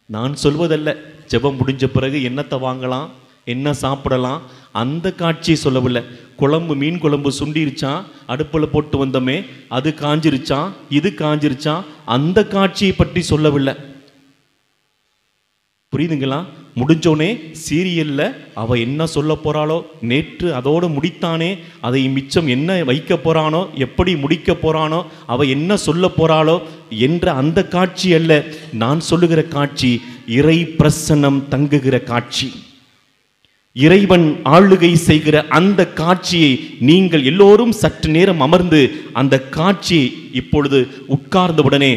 நான் சொல்வதல்ல, ஜெபம் முடிஞ்ச பிறகு என்னத்தை வாங்கலாம், என்ன சாப்பிடலாம், அந்த காட்சியை சொல்லவில்லை. குழம்பு, மீன் குழம்பு சுண்டிருச்சான், அடுப்பில் போட்டு வந்தோமே அது காஞ்சிருச்சான், இது காஞ்சிருச்சான், அந்த காட்சியை பற்றி சொல்லவில்லை. புரியுதுங்களா? முடிஞ்சோனே சீரியல்ல அவ என்ன சொல்ல போறாளோ, நேற்று அதோடு முடித்தானே, அதை மிச்சம் என்ன வைக்க போறானோ, எப்படி முடிக்க போறானோ, அவ என்ன சொல்ல போறாளோ என்ற அந்த காட்சி அல்ல. நான் சொல்லுகிற காட்சி இறை பிரசன்னம் தங்குகிற காட்சி, இறைவன் ஆளுகை செய்கிற அந்த காட்சியை நீங்கள் எல்லோரும் சற்று நேரம் அமர்ந்து அந்த காட்சியை இப்பொழுது உட்கார்ந்தவுடனே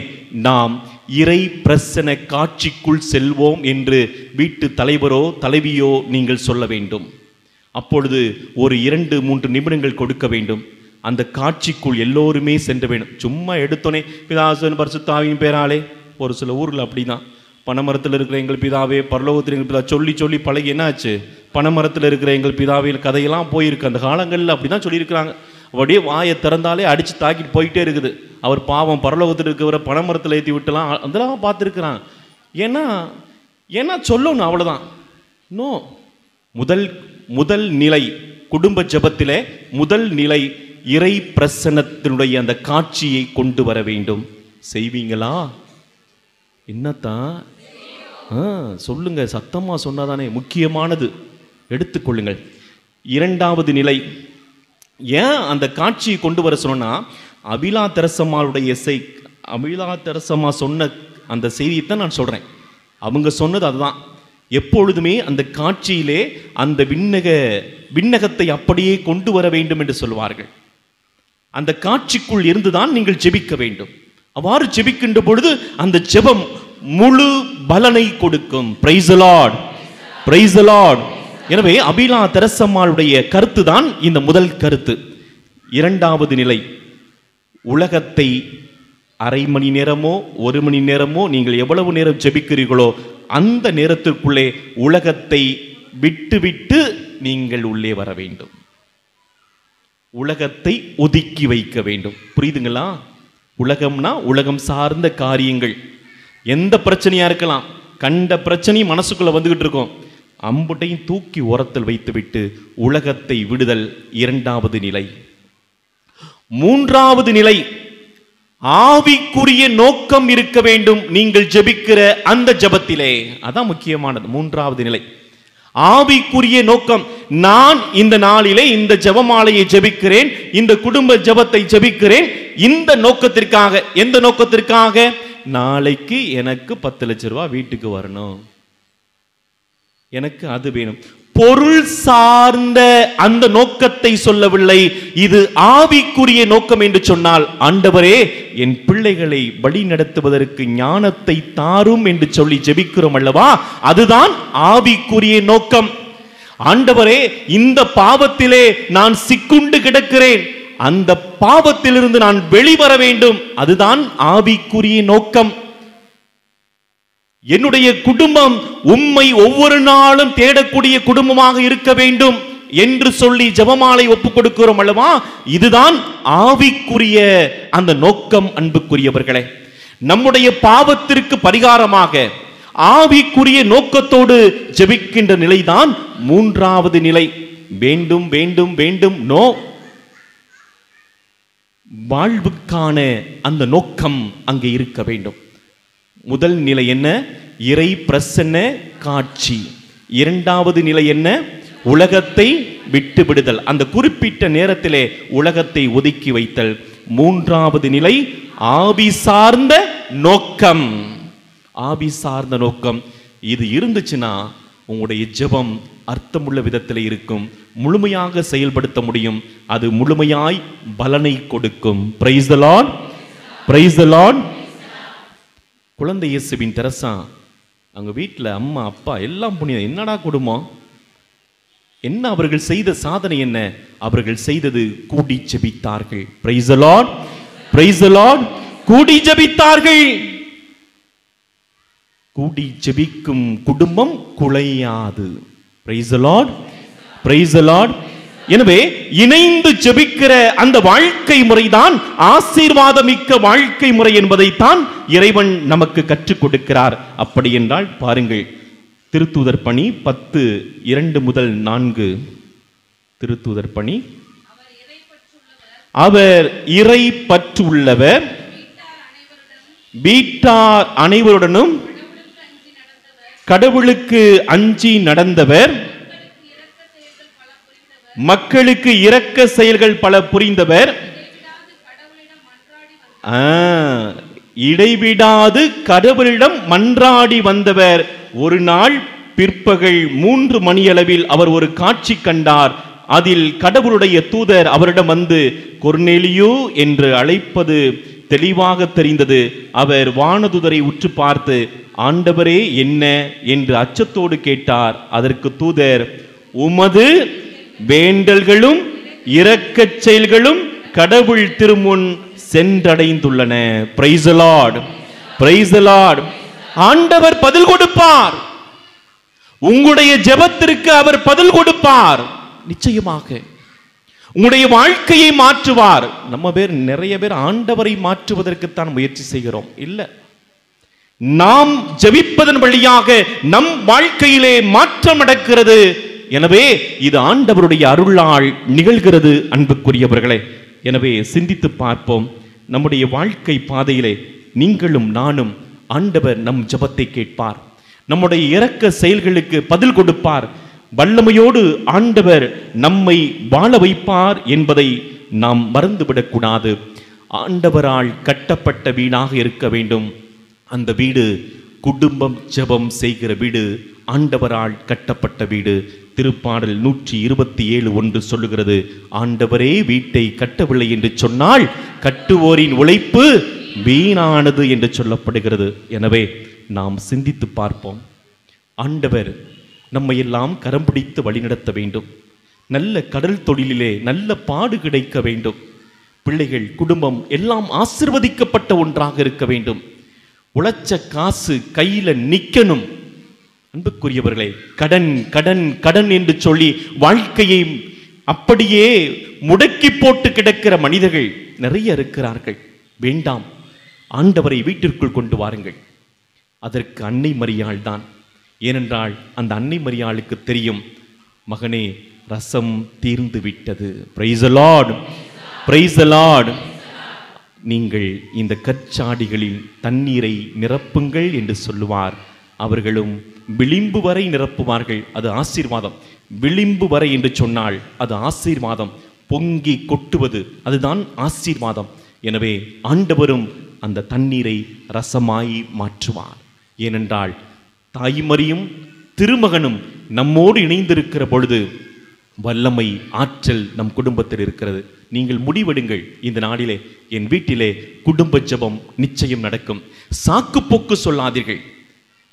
நாம் இறை பிரசன காட்சிக்குள் செல்வோம் என்று வீட்டு தலைவரோ தலைவியோ நீங்கள் சொல்ல வேண்டும். அப்பொழுது ஒரு 2-3 நிமிடங்கள் கொடுக்க வேண்டும். அந்த காட்சிக்குள் எல்லோருமே சென்று வேண்டும். சும்மா எடுத்தோனே பிதாசுவன் பரிசுத்தாவின் பேராலே, ஒரு சில ஊரில் அப்படிதான், பனைமரத்தில் இருக்கிற எங்கள் பிதாவே, பரலோகத்தில் எங்கள் பிதா சொல்லி சொல்லி பழகி என்னாச்சு, பனைமரத்தில் இருக்கிற எங்கள் பிதாவில் கதையெல்லாம் போயிருக்கு. அந்த காலங்களில் அப்படி தான் சொல்லியிருக்கிறாங்க. அப்படியே வாயை திறந்தாலே அடித்து தாக்கிட்டு போயிட்டே இருக்குது. அவர் பாவம் பரலோகத்தில் இருக்கிற பனைமரத்தில் ஏற்றி விட்டுலாம் அதெல்லாம் பார்த்துருக்குறாங்க. ஏன்னா சொல்லணும், அவ்வளோதான். இன்னும் முதல் நிலை குடும்ப ஜெபத்திலே முதல் நிலை இறை பிரசன்னத்தினுடைய அந்த காட்சியை கொண்டு வர வேண்டும். செய்வீங்களா? என்னத்தான் சொல்லுங்க, சத்தமா சொன்னாதானே முக்கியமானது. எடுத்துக்கொள்ளுங்கள். 2வது நிலை. ஏன் அந்த காட்சியை கொண்டு வர சொன்னா, அபிலா தெரசம்மா சொன்ன அந்த செய்தியைத்தான் நான் சொல்றேன். அவங்க சொன்னது அதுதான். எப்பொழுதுமே அந்த காட்சியிலே அந்த விண்ணகத்தை அப்படியே கொண்டு வர வேண்டும் என்று சொல்வார்கள். அந்த காட்சிக்குள் இருந்துதான் நீங்கள் ஜெபிக்க வேண்டும். அவ்வாறு ஜெபிக்கின்ற பொழுது அந்த ஜெபம் முழு பலனை கொடுக்கும். Price the Lord, praise the Lord. எனவே அபிலா தெரசம்மாளுடைய கருத்து தான் இந்த முதல் கருத்து. 2வது நிலை, உலகத்தை அரை மணி நேரமோ 1 மணி நேரமோ நீங்கள் எவ்வளவு நேரம் ஜெபிக்கிறீர்களோ அந்த நேரத்திற்குள்ளே உலகத்தை விட்டு நீங்கள் உள்ளே வர வேண்டும். உலகத்தை ஒதுக்கி வைக்க வேண்டும். புரியுதுங்களா? உலகம்னா உலகம் சார்ந்த காரியங்கள், எந்த பிரச்சனையா இருக்கலாம், கண்ட பிரச்சனை மனசுக்குள்ள வந்துகிட்டு இருக்கும், அம்புட்டையும் தூக்கி ஓரத்தில் வைத்துவிட்டு உலகத்தை விடுதல் 2வது நிலை. 3வது நிலை, ஆவிக்குரிய நோக்கம் இருக்க வேண்டும் நீங்கள் ஜெபிக்கிற அந்த ஜெபத்திலே. அதான் முக்கியமானது. 3வது நிலை ஆவிக்குரிய நோக்கம். நான் இந்த நாளிலே இந்த ஜெபமாலையை ஜெபிக்கிறேன், இந்த குடும்ப ஜெபத்தை ஜெபிக்கிறேன் இந்த நோக்கத்திற்காக. எந்த நோக்கத்திற்காக? நாளைக்கு எனக்கு 10 லட்சம் ரூபாய் வீட்டுக்கு வரணும், எனக்கு அது வேணும். பொருள் சார்ந்த அந்த நோக்கத்தை சொல்லவில்லை. இது ஆவிக்குரிய நோக்கம் என்று சொன்னால், ஆண்டவரே என் பிள்ளைகளை வழி நடத்துவதற்கு ஞானத்தை தாரும் என்று சொல்லி ஜெபிக்கிறோம் அல்லவா? அதுதான் ஆவிக்குரிய நோக்கம். ஆண்டவரே இந்த பாவத்திலே நான் சிக்குண்டு கிடக்கிறேன், அந்த பாவத்திலிருந்து நான் வெளிவர வேண்டும், அதுதான் ஆவிக்குரிய நோக்கம். என்னுடைய குடும்பம் உம்மை ஒவ்வொரு நாளும் தேடக்கூடிய குடும்பமாக இருக்க வேண்டும் என்று சொல்லி ஜெபமாலை ஒப்புக் கொடுக்கிறோம் அல்லவா? இதுதான் ஆவிக்குரிய அந்த நோக்கம். அன்புக்குரியவர்களே, நம்முடைய பாவத்திற்கு பரிகாரமாக ஆவிக்குரிய நோக்கத்தோடு ஜெபிக்கின்ற நிலைதான் 3வது நிலை. வேண்டும் வேண்டும் வேண்டும் நோ, வாழ்வுக்கான அந்த நோக்கம் அங்கே இருக்க வேண்டும். முதல் நிலை என்ன? இறை பிரசன்ன காட்சி. 2வது நிலை என்ன? உலகத்தை விட்டு விடுதல், அந்த குறிப்பிட்ட நேரத்திலே உலகத்தை ஒதுக்கி வைத்தல். மூன்றாவது நிலை ஆவி சார்ந்த நோக்கம். ஆவி சார்ந்த நோக்கம் இது இருந்துச்சுன்னா உங்களுடைய ஜெபம் அர்த்தமுள்ள விதத்தில் இருக்கும், முழுமையாக செயல்படுத்த முடியும், அது முழுமையாய் பலனை கொடுக்கும். Price the Lord, praise the Lord. குழந்தை இயேசுவின் தெரசா அவங்க வீட்டில் அம்மா அப்பா எல்லாம் புண்ணியம். என்னடா குடும்பம், என்ன அவர்கள் செய்த சாதனை என்ன? அவர்கள் செய்தது கூடி ஜெபித்தார்கள். Praise the Lord, praise the Lord. கூடி ஜெபித்தார்கள். கூடி ஜெபிக்கும் குடும்பம் குலையாது. Praise the Lord, praise the Lord. எனவே இணைந்து ஜெபிக்கிற அந்த வாழ்க்கை முறைதான் ஆசீர்வாதமிக்க வாழ்க்கை முறை என்பதைத்தான் இறைவன் நமக்கு கற்றுக் கொடுக்கிறார். அப்படி என்றால் பாருங்கள், திருத்தூதர் பணி 10:2-4. திருத்தூதர் பணி. அவர் இறை பற்றுள்ளவர், வீட்டார் அனைவருடனும் கடவுளுக்கு அஞ்சி நடந்தவர், மக்களுக்கு இரக்க செயல்கள் பல புரிந்தவர், இடைவிடாது கடவுளிடம் மன்றாடி வந்தவர். ஒரு நாள் பிற்பகல் 3 மணியளவில் அவர் ஒரு காட்சி கண்டார். அதில் கடவுளுடைய தூதர் அவரிடம் வந்து கொர்நேலியு என்று அழைப்பது தெளிவாக தெரிந்தது. அவர் வானதூதரை உற்று பார்த்து, ஆண்டவரே என்ன என்று அச்சத்தோடு கேட்டார். அதற்கு தூதர், உமது வேண்டல்களும் இரக்கச் செயல்களும் கடவுள் திருமுன் சென்றடைந்துள்ளன. Praise the Lord, praise the Lord. ஆண்டவர் பதில் கொடுப்பார். உங்களுடைய ஜெபத்திற்கு அவர் பதில் கொடுப்பார். நிச்சயமாக உங்களுடைய வாழ்க்கையை மாற்றுவார். நிறைய பேர் ஆண்டவரை மாற்றுவதற்குத்தான் முயற்சி செய்கிறோம். இல்லை, நாம் ஜெபிப்பதன் வழியாக நம் வாழ்க்கையிலே மாற்றம் நடக்கிறது. எனவே இது ஆண்டவருடைய அருளால் நிகழ்கிறது. அன்புக்குரியவர்களே, எனவே சிந்தித்து பார்ப்போம். நம்முடைய வாழ்க்கை பாதையிலே நீங்களும் நானும் ஆண்டவர் நம் ஜெபத்தை கேட்பார். நம்முடைய இரக்க செயல்களுக்கு பதில் கொடுப்பார். வல்லமையோடு ஆண்டவர் நம்மை வாழ வைப்பார் என்பதை நாம் மறந்துவிடக்கூடாது. ஆண்டவரால் கட்டப்பட்ட வீடாக இருக்க வேண்டும். அந்த வீடு குடும்பம் ஜெபம் செய்கிற வீடு, ஆண்டவரால் கட்டப்பட்ட வீடு. திருப்பாடல் 127:1 சொல்லுகிறது, ஆண்டவரே வீட்டை கட்டவில்லை என்று சொன்னால் கட்டுவோரின் உழைப்பு வீணானது என்று சொல்லப்படுகிறது. எனவே நாம் சிந்தித்து பார்ப்போம். ஆண்டவர் நம்மை எல்லாம் கரம் பிடித்து வழிநடத்த வேண்டும். நல்ல கடல் தொழிலிலே நல்ல பாடு கிடைக்க வேண்டும். பிள்ளைகள் குடும்பம் எல்லாம் ஆசீர்வதிக்கப்பட்ட ஒன்றாக இருக்க வேண்டும். உழைச்ச காசு கையில நிக்கணும். அன்புக்குரியவர்களே, கடன் கடன் கடன் என்று சொல்லி வாழ்க்கையை அப்படியே முடக்கி போட்டு கிடக்கிற மனிதர்கள் நிறைய இருக்கிறார்கள். வேண்டாம், ஆண்டவரை வீட்டிற்குள் கொண்டு வாருங்கள். அதற்கு அன்னை மரியாள் தான். ஏனென்றால் அந்த அன்னை மரியாளுக்கு தெரியும், மகனே ரசம் தீர்ந்து விட்டது. Price the Lord, praise the Lord. நீங்கள் இந்த கற்சாடிகளில் தண்ணீரை நிரப்புங்கள் என்று சொல்லுவார். அவர்களும் விளிம்பு வரை நிரப்புவார்கள். அது ஆசீர்வாதம். விளிம்பு வரை என்று சொன்னால் அது ஆசீர்வாதம். பொங்கி கொட்டுவது அதுதான் ஆசீர்வாதம். எனவே ஆண்டவரும் அந்த தண்ணீரை ரசமாய் மாற்றுவார். ஏனென்றால் தாய்மரியும் திருமகனும் நம்மோடு இணைந்திருக்கிற பொழுது வல்லமை ஆற்றல் நம் குடும்பத்தில் இருக்கிறது. நீங்கள் முடிவெடுங்கள், இந்த நாளிலே என் வீட்டிலே குடும்ப ஜெபம் நிச்சயம் நடக்கும். சாக்கு போக்கு சொல்லாதீர்கள்.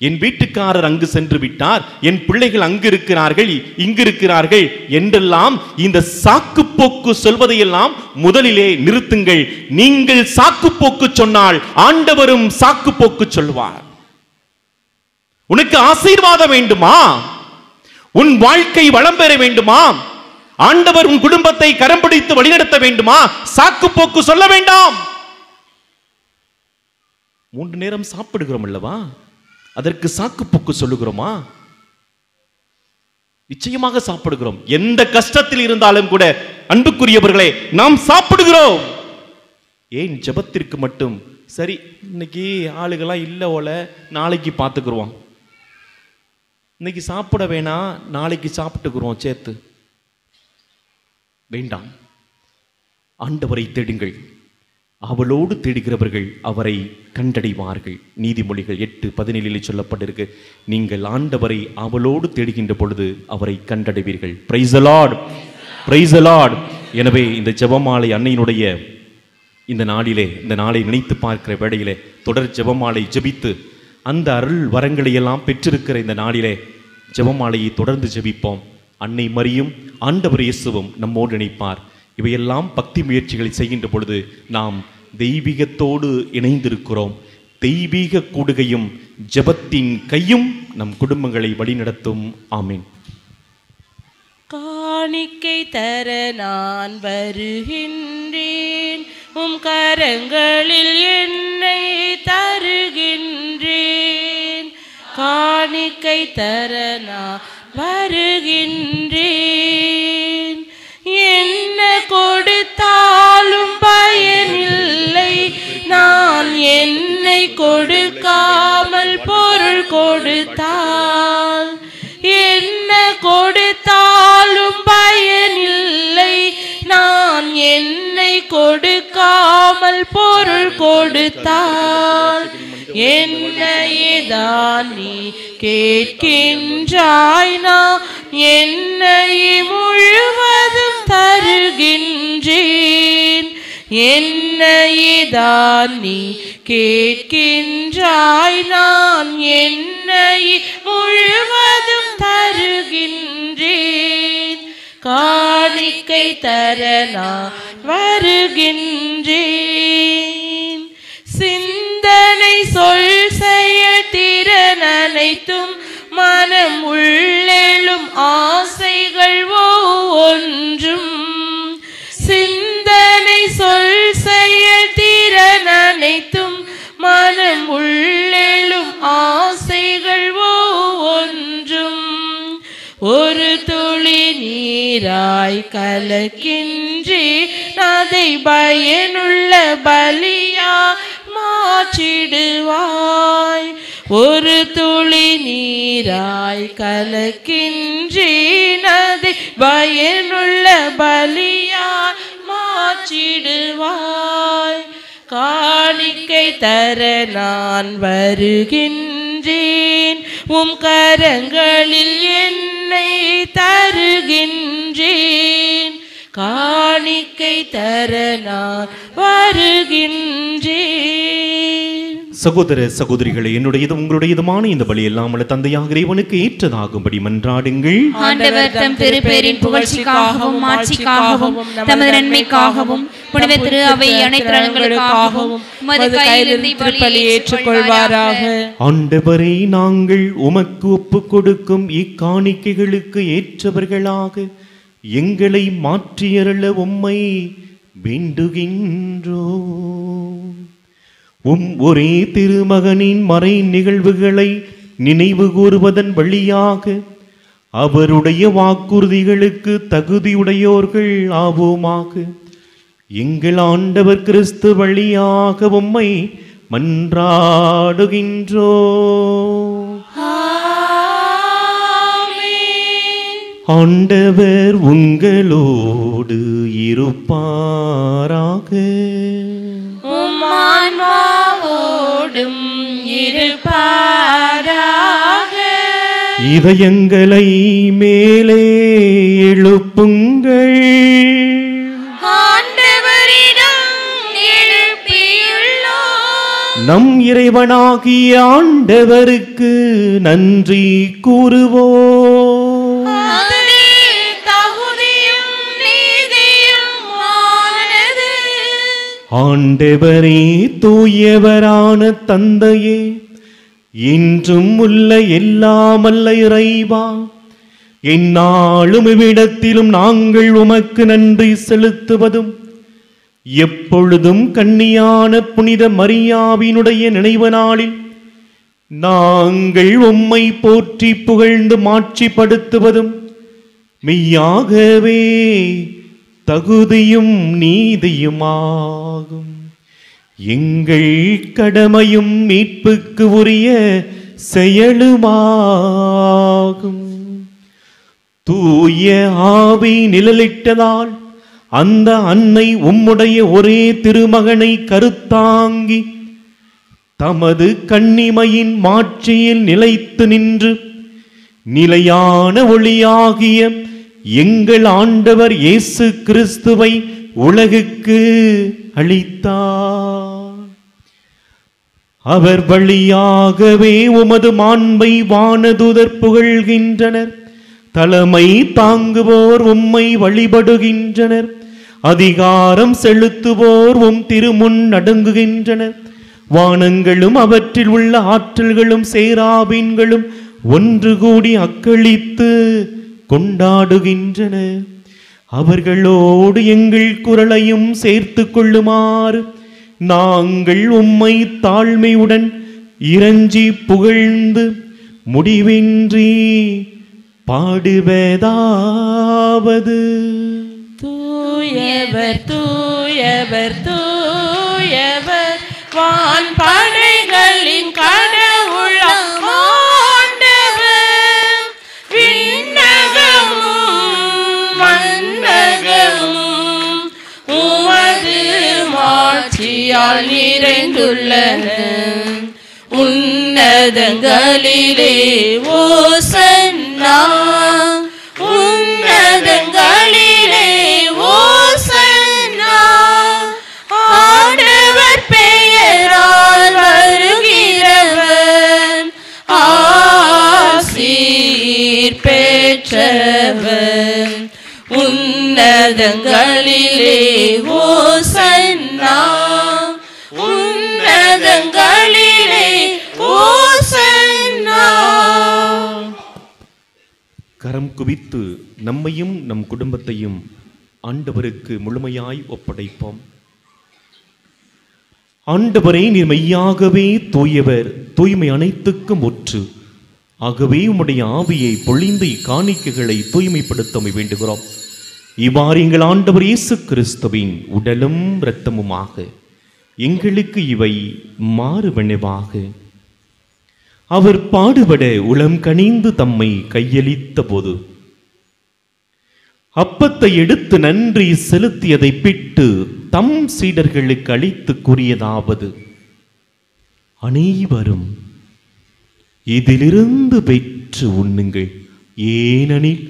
என் வீட்டுக்காரர் அங்கு சென்று விட்டார், என் பிள்ளைகள் அங்கு இருக்கிறார்கள், இங்கு இருக்கிறார்கள் என்றெல்லாம் இந்த சாக்கு போக்கு சொல்வதையெல்லாம் முதலிலே நிறுத்துங்கள். நீங்கள் சாக்கு போக்கு சொன்னால் ஆண்டவரும் சாக்கு போக்கு சொல்வார். உனக்கு ஆசீர்வாதம் வேண்டுமா? உன் வாழ்க்கை வளம் பெற வேண்டுமா? ஆண்டவர் உன் குடும்பத்தை கரம் பிடித்து வழிநடத்த வேண்டுமா? சாக்கு போக்கு சொல்ல வேண்டாம். 3 நேரம் சாப்பிடுகிறோம் அல்லவா? அதற்கு சாக்கு போக்கு சொல்லுகிறோமா? நிச்சயமாக சாப்பிடுகிறோம். எந்த கஷ்டத்தில் இருந்தாலும் கூட அன்புக்குரியவர்களே நாம் சாப்பிடுகிறோம். ஏன் ஜெபத்திற்கு மட்டும் சரி இன்னைக்கு ஆளுகளாம் இல்லை ஓல நாளைக்கு பார்த்துக்குருவோம், இன்னைக்கு சாப்பிட வேணாம் நாளைக்கு சாப்பிட்டுக்குருவோம் சேர்த்து. வேண்டாம். ஆண்டவரை தேடுங்கள். அவளோடு தேடுகிறவர்கள் அவரை கண்டடைவார்கள். நீதிமொழிகள் 8:17 சொல்லப்பட்டிருக்கு, நீங்கள் ஆண்டவரை அவளோடு தேடுகின்ற பொழுது அவரை கண்டடைவீர்கள். Praise the Lord, praise the Lord. எனவே இந்த ஜெபமாலை அன்னையினுடைய இந்த நாளிலே, இந்த நாளை நினைத்து பார்க்கிற வேளையிலே தொடர் ஜெபமாலை ஜெபித்து அந்த அருள் வரங்களை எல்லாம் பெற்றிருக்கிற இந்த நாளிலே ஜெபமாலையை தொடர்ந்து ஜெபிப்போம். அன்னை மரியும் ஆண்டவர் இயேசுவும் நம்மோடு நினைப்பார். இவையெல்லாம் பக்தி முயற்சிகளை செய்கின்ற பொழுது நாம் தெய்வீகத்தோடு இணைந்திருக்கிறோம். தெய்வீக கூடுகையும் ஜெபத்தின் கையும் நம் குடும்பங்களை வழிநடத்தும். ஆமீன். காணிக்கை தர நான் வருகின்றேன், உம் கரங்களில் என்னை தருகின்றேன். காணிக்கை தர நான் வருகின்றேன். என்ன கொடுத்தாலும் பயனில்லை, நான் என்னை கொடுக்காமல் பொருள் கொடுத்தால். என்ன கொடுத்தாலும் பயனில்லை, நான் என்னை கொடுக்காமல் பொருள் கொடுத்தால். என்னையேதான் நீ கேட்கின்றாய், நான் என்னை முழுவதும் தருகின்றேன். என்னையேதான் நீ கேட்கின்றாய், நான் என்னை முழுவதும் தருகின்றேன். காணிக்கை தர நான் வருகின்றேன். சிந்தனை சொல் செயல் திறன் அனைத்தும் மனம் உள்ளெழும் ஆசைகள் ஒவ்வொன்றும். சிந்தனை சொல் செயல் திறன் அனைத்தும் மனம் உள்ளெழும் ஆசைகள் ஒவ்வொன்றும். ஒரு துளி நீராய் கலக்கின்றே அதை பயனுள்ள பலியா மாற்றிடுவாய். ஒரு துளி நீராய் கலக்கின்றேன், அதை பயனுள்ள பலியா மாற்றிடுவாய். காணிக்கை தர நான் வருகின்றேன், உம் கரங்களில் என்னை தருகின்றேன். காணிக்கை தர நான் வருகின்றேன். சகோதர சகோதரிகளே, என்னுடையதும் உங்களுடையதுமான இந்த பலி எல்லாம் தந்தையாக இறைவனுக்கு ஏற்றதாகும்படி மன்றாடுங்கள். ஆண்டவர் தம் திருப்பெயரின் புகழ்ச்சிக்காகவும் மாட்சிக்காகவும் தமது நன்மைக்காகவும் புனித திரு அவை அனைத்து நலன்களுக்காகவும் உமது கையிலிருந்து இப்பலியை ஏற்றுக்கொள்வாராக. ஆண்டவரே, நாங்கள் உமக்கு ஒப்புக் கொடுக்கும் இக்காணிக்கைகளுக்கு ஏற்றவர்களாக எங்களை மாற்றியருள உம்மை வேண்டுகின்றோம். ஒரே திருமகனின் மறை நிகழ்வுகளை நினைவு கூறுவதன் வழியாக அவருடைய வாக்குறுதிகளுக்கு தகுதியுடையோர்கள் ஆவோமாக. எங்கள் ஆண்டவர் கிறிஸ்து வழியாக உம்மை மன்றாடுகின்றோம். ஆண்டவர் உங்களோடு இருப்பாராக. உம்மான்மாவோடும் இருப்பாராக. இதயங்களை மேலே எழுப்புங்கள். ஆண்டவரிடம் எழுப்பியுள்ளோம். நம் இறைவனாகிய ஆண்டவருக்கு நன்றி கூறுவோம். ஆண்டவரே, தூயவரான தந்தையே, என்றும் உள்ள எல்லாமல்ல இறைவா, எந்நாளும் இவ்விடத்திலும் நாங்கள் உமக்கு நன்றி செலுத்துவதும் எப்பொழுதும் கன்னியான புனித மரியாவினுடைய நினைவு நாளில் நாங்கள் உம்மை போற்றி புகழ்ந்து மாட்சிப்படுத்துவதும் மெய்யாகவே தகுதியும் நீதியுமாகும். எங்கள் கடமையும் மீட்புக்கு உரிய செயலுமாகும். தூய ஆவி நிழலிட்டதால் அந்த அன்னை உம்முடைய ஒரே திருமகனை கருத்தாங்கி தமது கன்னிமையின் மாட்சியில் நிலைத்து நின்று நிலையான ஒளியாகிய எங்கள் ஆண்டவர் இயேசு கிறிஸ்துவை உலகுக்கு அளித்தார். அவர் வழியாகவே உமது மாண்பை வானதூதர் புகழ்கின்றனர். தலைமை தாங்குவோர் உம்மை வழிபடுகின்றனர். அதிகாரம் செலுத்துவோர் உம் திருமுன் அடங்குகின்றனர். வானங்களும் அவற்றில் உள்ள ஆற்றல்களும் சேராபீன்களும் ஒன்று கூடி அக்களித்து கொண்டாடுகின்றன. அவர்களோடு எங்கள் குரலையும் சேர்த்து கொள்ளுமாறு நாங்கள் உம்மை தாழ்மையுடன் இறைஞ்சி புகழ்ந்து முடிவின்றி பாடுவதாவது. தூயவர் தூயவர் தூயவர் வான் படைகளின் கடவுள் ஆண்டவர். விண்ணகமும் மண்ணகமும் உமது மாட்சியால் நிறைந்துள்ளன. உன்னதங்களிலே ஓசன்னா, உன்னதங்களிலே ஓசன்னா. ஆண்டவர் பெயரால் வருகிறவன் ஆசீர் பெற்றவன். உன்னதங்களிலே ஓசன்னா, உன்னதங்களிலே ஓசன்னா. கரம் குவித்து நம்மையும் நம் குடும்பத்தையும் ஆண்டவருக்கு முழுமையாய் ஒப்படைப்போம். ஆண்டவரே, நீர் மெய்யாகவே தூயவர், தூய்மை அனைத்துக்கும் ஒற்று. ஆகவே உம்முடைய ஆவியை பொழிந்து இக்காணிக்கைகளை தூய்மைப்படுத்த வேண்டுகிறோம். இவ்வாறு எங்கள் ஆண்டவர் இயேசு கிறிஸ்துவின் உடலும் இரத்தமுமாக எங்களுக்கு இவை மாறுவனவாக. அவர் பாடுபட உளம் கனிந்து தம்மை கையளித்த போது அப்பத்தை எடுத்து நன்றி செலுத்தியதை பிட்டு தம் சீடர்களுக்கு அளித்து கூறியதாவது: அனைவரும் இதிலிருந்து பெற்று உண்ணுங்கள், ஏனெனில்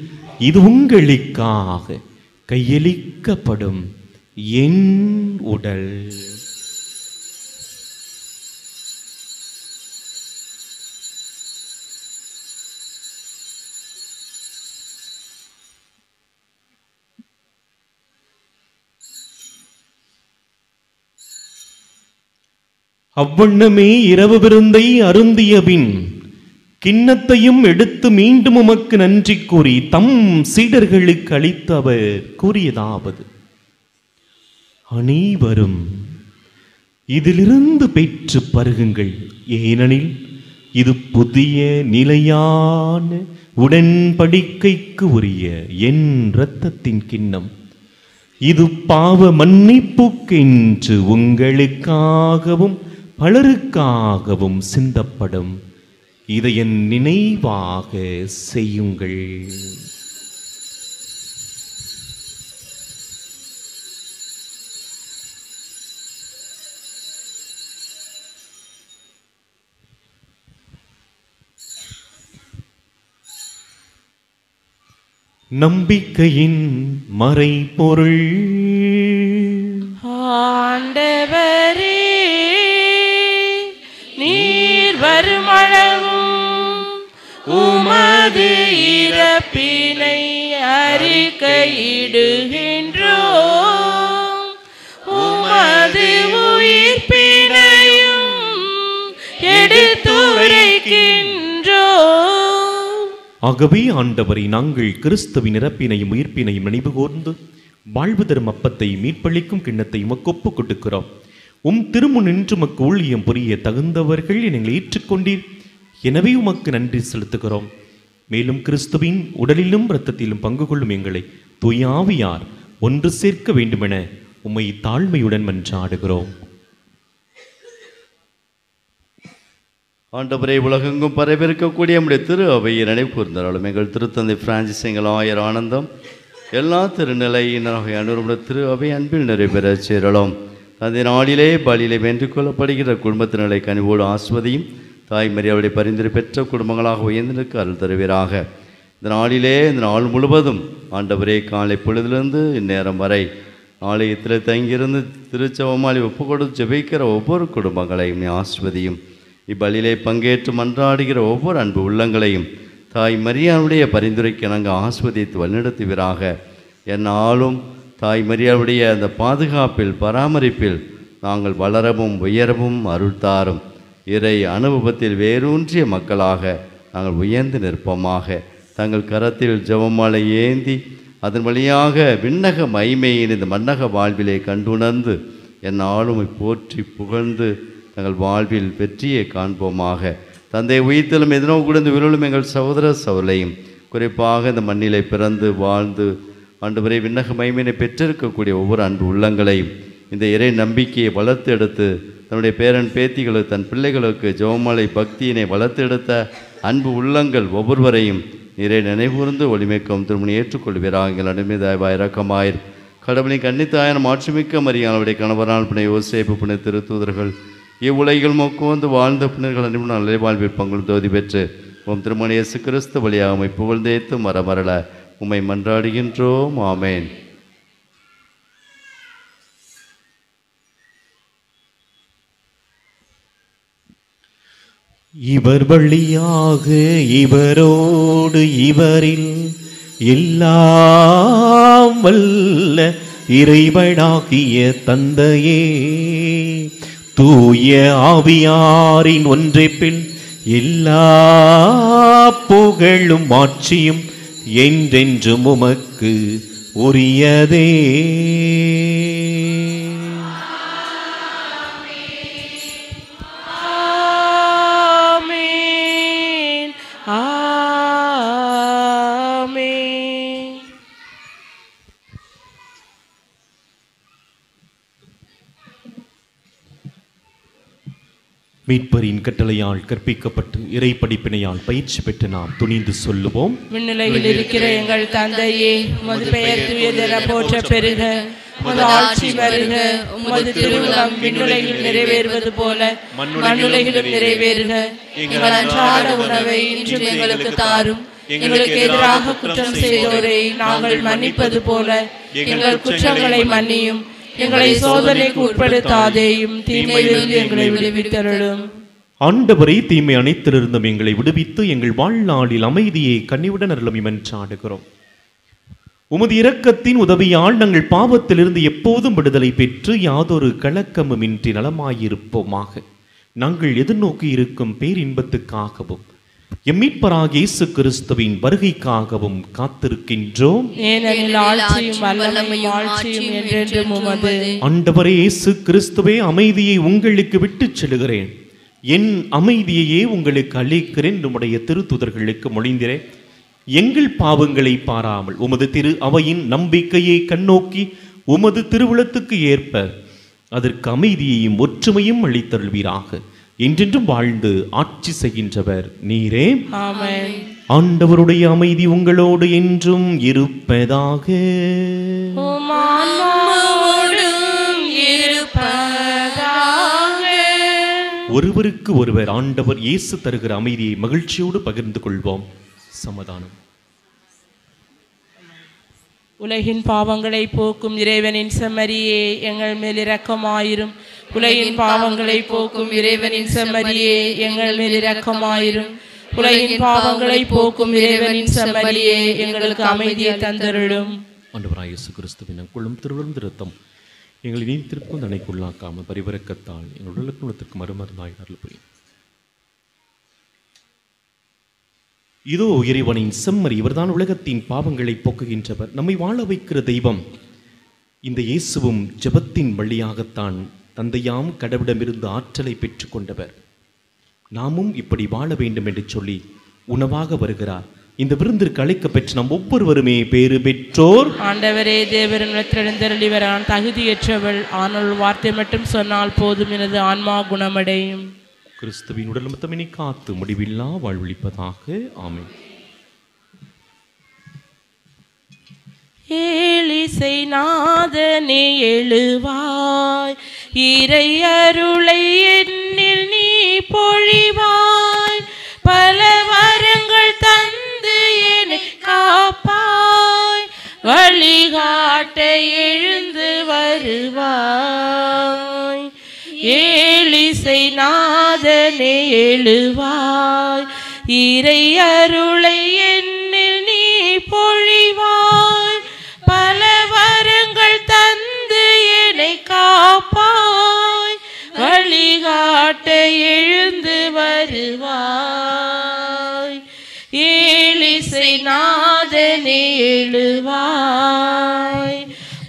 இது உங்களுக்காக கையளிக்கப்படும் என் உடல். அவ்வண்ணமே இரவு விருந்தை அருந்திய பின் கிண்ணத்தையும் எடுத்து மீண்டும் உமக்கு நன்றி கூறி தம் சீடர்களுக்கு அளித்து அவர் கூறியதாவது: அனைவரும் இதிலிருந்து பெற்று பருகுங்கள், ஏனெனில் இது புதிய நிலையான உடன்படிக்கைக்கு உரிய என் இரத்தத்தின் கிண்ணம். இது பாவ மன்னிப்புக்கென்று உங்களுக்காகவும் பலருக்காகவும் சிந்தப்படும். இதை என் நினைவாக செய்யுங்கள். நம்பிக்கையின் மறைபொருள். ஆண்டவரே, நீர் வருமளவும் உமது இறப்பினை அறிக்கையிடுகின்றோம், உமது உயிர்ப்பினையும் எடுத்துரைக்கின்றோம். ஆகவே ஆண்டவரை, நாங்கள் கிறிஸ்துவின் இறப்பினையும் உயிர்ப்பினையும் நினைவு கூர்ந்து வாழ்வு தரும் அப்பத்தை மீட்பளிக்கும் கிண்ணத்தை உமக்கு ஒப்புக் கொடுக்கிறோம். உம் திருமுன் நின்று உமக்கு ஊழியம் புரிய தகுந்தவர்கள் எங்களை ஏற்றுக்கொண்டீர். எனவே உமக்கு நன்றி செலுத்துகிறோம். மேலும் கிறிஸ்துவின் உடலிலும் இரத்தத்திலும் பங்கு கொள்ளும் எங்களை தூய ஆவியார் ஒன்று சேர்க்க வேண்டுமென உம்மை தாழ்மையுடன் மன்றாடுகிறோம். ஆண்டவரை, உலகெங்கும் பரவிருக்கக்கூடிய நம்முடைய திரு அவையை நினைவு கூர்ந்தாலும் எங்கள் திருத்தந்தை பிரான்சிஸ், எங்கள் ஆயர் ஆனந்தம், எல்லா திருநிலையினராக அனுருடைய திரு அவை அன்பில் நிறைவேறச் சேரலாம். அந்த நாளிலே பலியிலே வென்று கொள்ளப்படுகிற குடும்பத்தினரை கனிவோடு ஆஸ்வதியும் தாய் மரியாதை பரிந்துரை பெற்ற குடும்பங்களாக உயர்ந்திருக்க அருள் தருவீராக. இந்த நாளிலே இந்த நாள் முழுவதும் ஆண்டவரே காலை பொழுதிலிருந்து இந்நேரம் வரை ஆலயத்தில் தங்கியிருந்து திருச்செவமாலை ஒப்பு கொடுத்து ஜெபிக்கிற ஒவ்வொரு குடும்பங்களையும் ஆஸ்வதியும். இப்பலியிலே பங்கேற்று மன்றாடுகிற ஒவ்வொரு அன்பு உள்ளங்களையும் தாய் மரியாவுடைய பரிந்துரைக்கு நாங்கள் ஆஸ்வதித்து வழிநடத்துவீராக. என்னாலும் தாய் மரியாவுடைய அந்த பாதுகாப்பில் பராமரிப்பில் நாங்கள் வளரவும் உயரவும் அருள் தாரும். இறை அனுபவத்தில் வேரூன்றிய மக்களாக நாங்கள் உயர்ந்து நிற்போமாக. தங்கள் கரத்தில் ஜெபமாலை ஏந்தி அதன் வழியாக விண்ணக மைமையின் இந்த மன்னக வாழ்விலே கண்டுணர்ந்து என்னாலும் போற்றி புகழ்ந்து தங்கள் வாழ்வில் வெற்றியை காண்போமாக. தந்தை உயிர்த்தலும் எதனோ கூடந்து விழும் எங்கள் சகோதர சகோதரையும் குறிப்பாக இந்த மண்ணிலே பிறந்து வாழ்ந்து ஆண்டவரை விண்ணக மைமையினை பெற்றிருக்கக்கூடிய ஒவ்வொரு அன்பு உள்ளங்களையும் இந்த இறை நம்பிக்கையை வளர்த்து எடுத்து தன்னுடைய பேரன் பேத்திகளுக்கு தன் பிள்ளைகளுக்கு ஜெபமாலை பக்தியினை வளர்த்து எடுத்த அன்பு உள்ளங்கள் ஒவ்வொருவரையும் நீரை நினைவுர்ந்து ஒளிமைக்கும் திருமணி ஏற்றுக்கொள்வீராக. எங்கள் நடுமே தயவாய் இரக்கமாயிர். கடவுளின் கன்னித்தாயான மாட்சிமிக்க மரியாளுடைய கணவரால் புனை யோசேப்பு புனை திருத்தூதர்கள் இவ்வுலகில் மொக்குவந்து வாழ்ந்த பின்னர்கள் அன்பு நல்ல வாழ்வில் பங்கு தோதி பெற்று உம் திருமணி இயேசு கிறிஸ்து வழியாக உம்மை புகழ்ந்தேத்து மரமரள உம்மை மன்றாடுகின்றோம். ஆமேன். இவர் வழியாக இவரோடு இவரில் எல்லாம் வல்ல இறைவனாகிய தந்தையே தூய ஆவியாரின் ஒன்றைப்பில் எல்லா புகழும் ஆட்சியும் என்றென்றும் உமக்கு உரியதே. மீட்பரின் கட்டளையால் கற்பிக்கப்பட்டு இறை படிப்பினையால் பயிற்சி பெற்று நாம் துணிந்து சொல்லுவோம். விண்ணுலகில் இருக்கிற எங்கள் தந்தையே, உமது பெயர் தூயதென போற்ற பெறுக, உமது ஆட்சி வருக, உமது திருவுளம் விண்ணுலகில் நிறைவேறுவது போல மண்ணுலகிலும் நிறைவேறுக. எங்கள் அன்றாட உணவை இன்று எங்களுக்கு தாரும். எங்களுக்கு எதிராக குற்றம் செய்தோரை நாங்கள் மன்னிப்பது போல எங்கள் குற்றங்களை மன்னியும். எங்களை சோதனைக்கு உட்படுத்தாதேயும், தீமையிலிருந்து எங்களை விடுவித்தருளும். ஆண்டவரை தீமை அனைத்திலிருந்தும் எங்களை விடுவித்து எங்கள் வாழ்நாளில் அமைதியை கனிவுடன் அருளும் மன்றாடுகிறோம். உமது இரக்கத்தின் உதவியால் நாங்கள் பாவத்திலிருந்து எப்போதும் விடுதலை பெற்று யாதொரு கலக்கமுமின்றி நலமாயிருப்போமாக. நாங்கள் எதிர்நோக்கி இருக்கும் பேரின்பத்துக்காகவும் எம்மீட்பராகிய இயேசு கிறிஸ்துவின் வருகைக்காகவும் காத்திருக்கின்றோம். ஏனெனில் ஆட்சியும் வல்லமையும் ஆட்சியும் என்றென்றும் உமது. ஆண்டவரே இயேசு கிறிஸ்துவே, அமைதியை உங்களுக்கு விட்டுச் செல்கிறேன், என் அமைதியையே உங்களுக்கு அளிக்கிறேன் நம்முடைய திருத்துதர்களுக்கு மொழிந்திரே. எங்கள் பாவங்களை பாராமல் உமது திரு அவையின் நம்பிக்கையை கண்ணோக்கி உமது திருவுளத்துக்கு ஏற்ப அதற்கு அமைதியையும் ஒற்றுமையும் அளித்தருள்வீராக. என்றென்றும் வாழ்ந்து ஆட்சி செய்கின்றவர் நீரே. ஆமென். ஆண்டவருடைய அமைதி உங்களோடு என்றும் இருப்பதாக. ஒருவருக்கு ஒருவர் ஆண்டவர் இயேசு தருகிற அமைதியை மகிழ்ச்சியோடு பகிர்ந்து கொள்வோம். சமாதானம். உலகின் பாவங்களை போக்கும் இறைவனின் செம்மறியே, எங்கள் மேல் இரக்கமாயிரும். உலகின் பாவங்களை போக்கும் இறைவனின் செம்மறியே, எங்கள் மேல் இரக்கமாயிரும். உலகின் பாவங்களை போக்கும் இறைவனின் செம்மறியே, எங்களுக்கு அமைதியை தந்தருளும். ஆண்டவராகிய இயேசு கிறிஸ்துவின் கொள்ளும் திருவிழந்த இரத்தம் எங்களை நீதித்திற்கும் தன்னைக்குள்ளாக்காமல் பரிவரக்கத்தால் எங்கள் உடலுக்கு உலகத்திற்கு மறுமருந்தாய் அருள் புரியும். இதோ இறைவனின் செம்மறி, இவர்தான் உலகத்தின் பாவங்களை போக்குகின்றவர், நம்மை வாழ வைக்கிற தெய்வம். இந்த இயேசுவும் ஜெபத்தின் வழியாகத்தான் தந்தையாம் கடவுளிடமிருந்து ஆற்றலை பெற்றுக் கொண்டவர். நாமும் இப்படி வாழ வேண்டும் என்று சொல்லி உணவாக வருகிறார். இந்த விருந்திற்கு அழைக்க பெற்ற நாம் ஒவ்வொருவருமே பேறு பெற்றோர். ஆண்டவரே, தேவரிடத்திலிருந்தருளிவரான் தகுதியற்றவள், ஆனால் வார்த்தை மட்டும் சொன்னால் போதும், எனது ஆன்மா குணமடையும். கிறிஸ்துவின் உடல் மத்தமினை காத்து முடிவில்லா வாழ்வளிப்பதாக. ஆமென். ஏலிசை நாதனே எழுவாய், இறை அருளை என்னில் நீ பொழிவாய், பல வரங்கள் தந்து என்னை காப்பாய், வழிகாட்ட எழுந்து வருவாய். ஏலிசை நாதனே எழுவாய், இறை அருளை என்னில் நீ பொழிவாய், பல வரங்கள் தந்து என்னை காப்பாய், வழிகாட்ட எழுந்து வருவாய். ஏலிசை நாதனே எழுவாய்,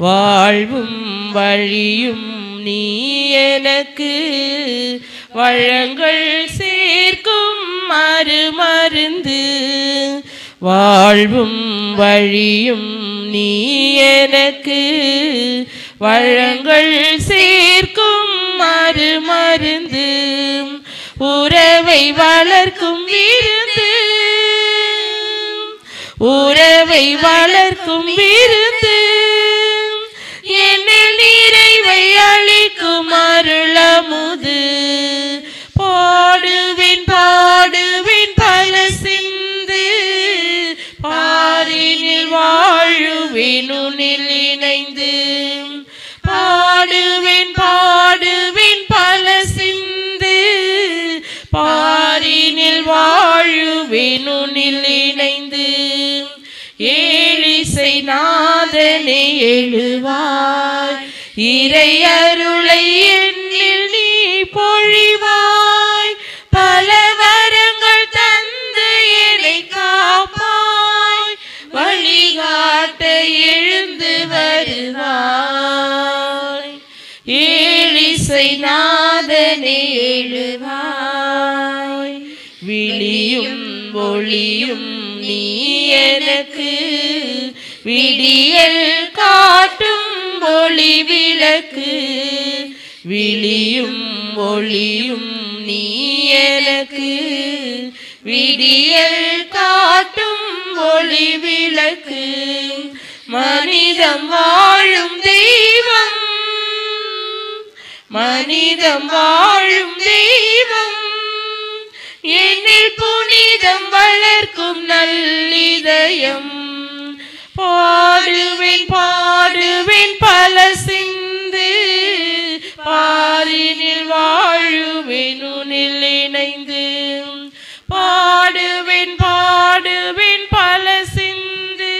வாழ்வும் வழியும் நீ எனக்கு, வளங்கள் சேர்க்கும் மறுமருந்து, வாழ்வும் வழியும் நீ எனக்கு, வளங்கள் சேர்க்கும் மறுமருந்து, உறவை வளர்க்கும் விருந்து, உறவை வளர்க்கும் விருந்து, என்னில் நிறைவை அளிக்கும் அருளமுது, பாடுவின் பாடுவின் பல சிந்து, பாரினில் வாழுவின் உன்னில் இணைந்து, பாடுவின் பாடுவின் பல சிந்து, பாரினில் வாழுவின் உன்னில் இணைந்து. ஏலிசை நாதனே எழுவாய், இறை அருளை என்னில் நீ பொழிவாய், பல வரங்கள் தந்து என்னை காப்பாய், வழிகாட்ட எழுந்து வருவாய். ஏலிசை நாதனே எழுவாய், விழியும் ஒளியும் நீ எனக்கு, விடியல் காட்டும் ஒளி விளக்கு, விழியும் ஒளியும் நீ எனக்கு, விடியல் காட்டும் ஒளி விளக்கு, மனிதம் வாழும் தெய்வம், மனிதம் வாழும் தெய்வம், என்னில் புனிதம் வளர்க்கும் நல்லிதயம், பாடுவேன் பாடுவேன் பல சிந்து, பாரினில் வாழுவேன் உன்னில் இணைந்து, பாடுவேன் பாடுவேன் பல சிந்து,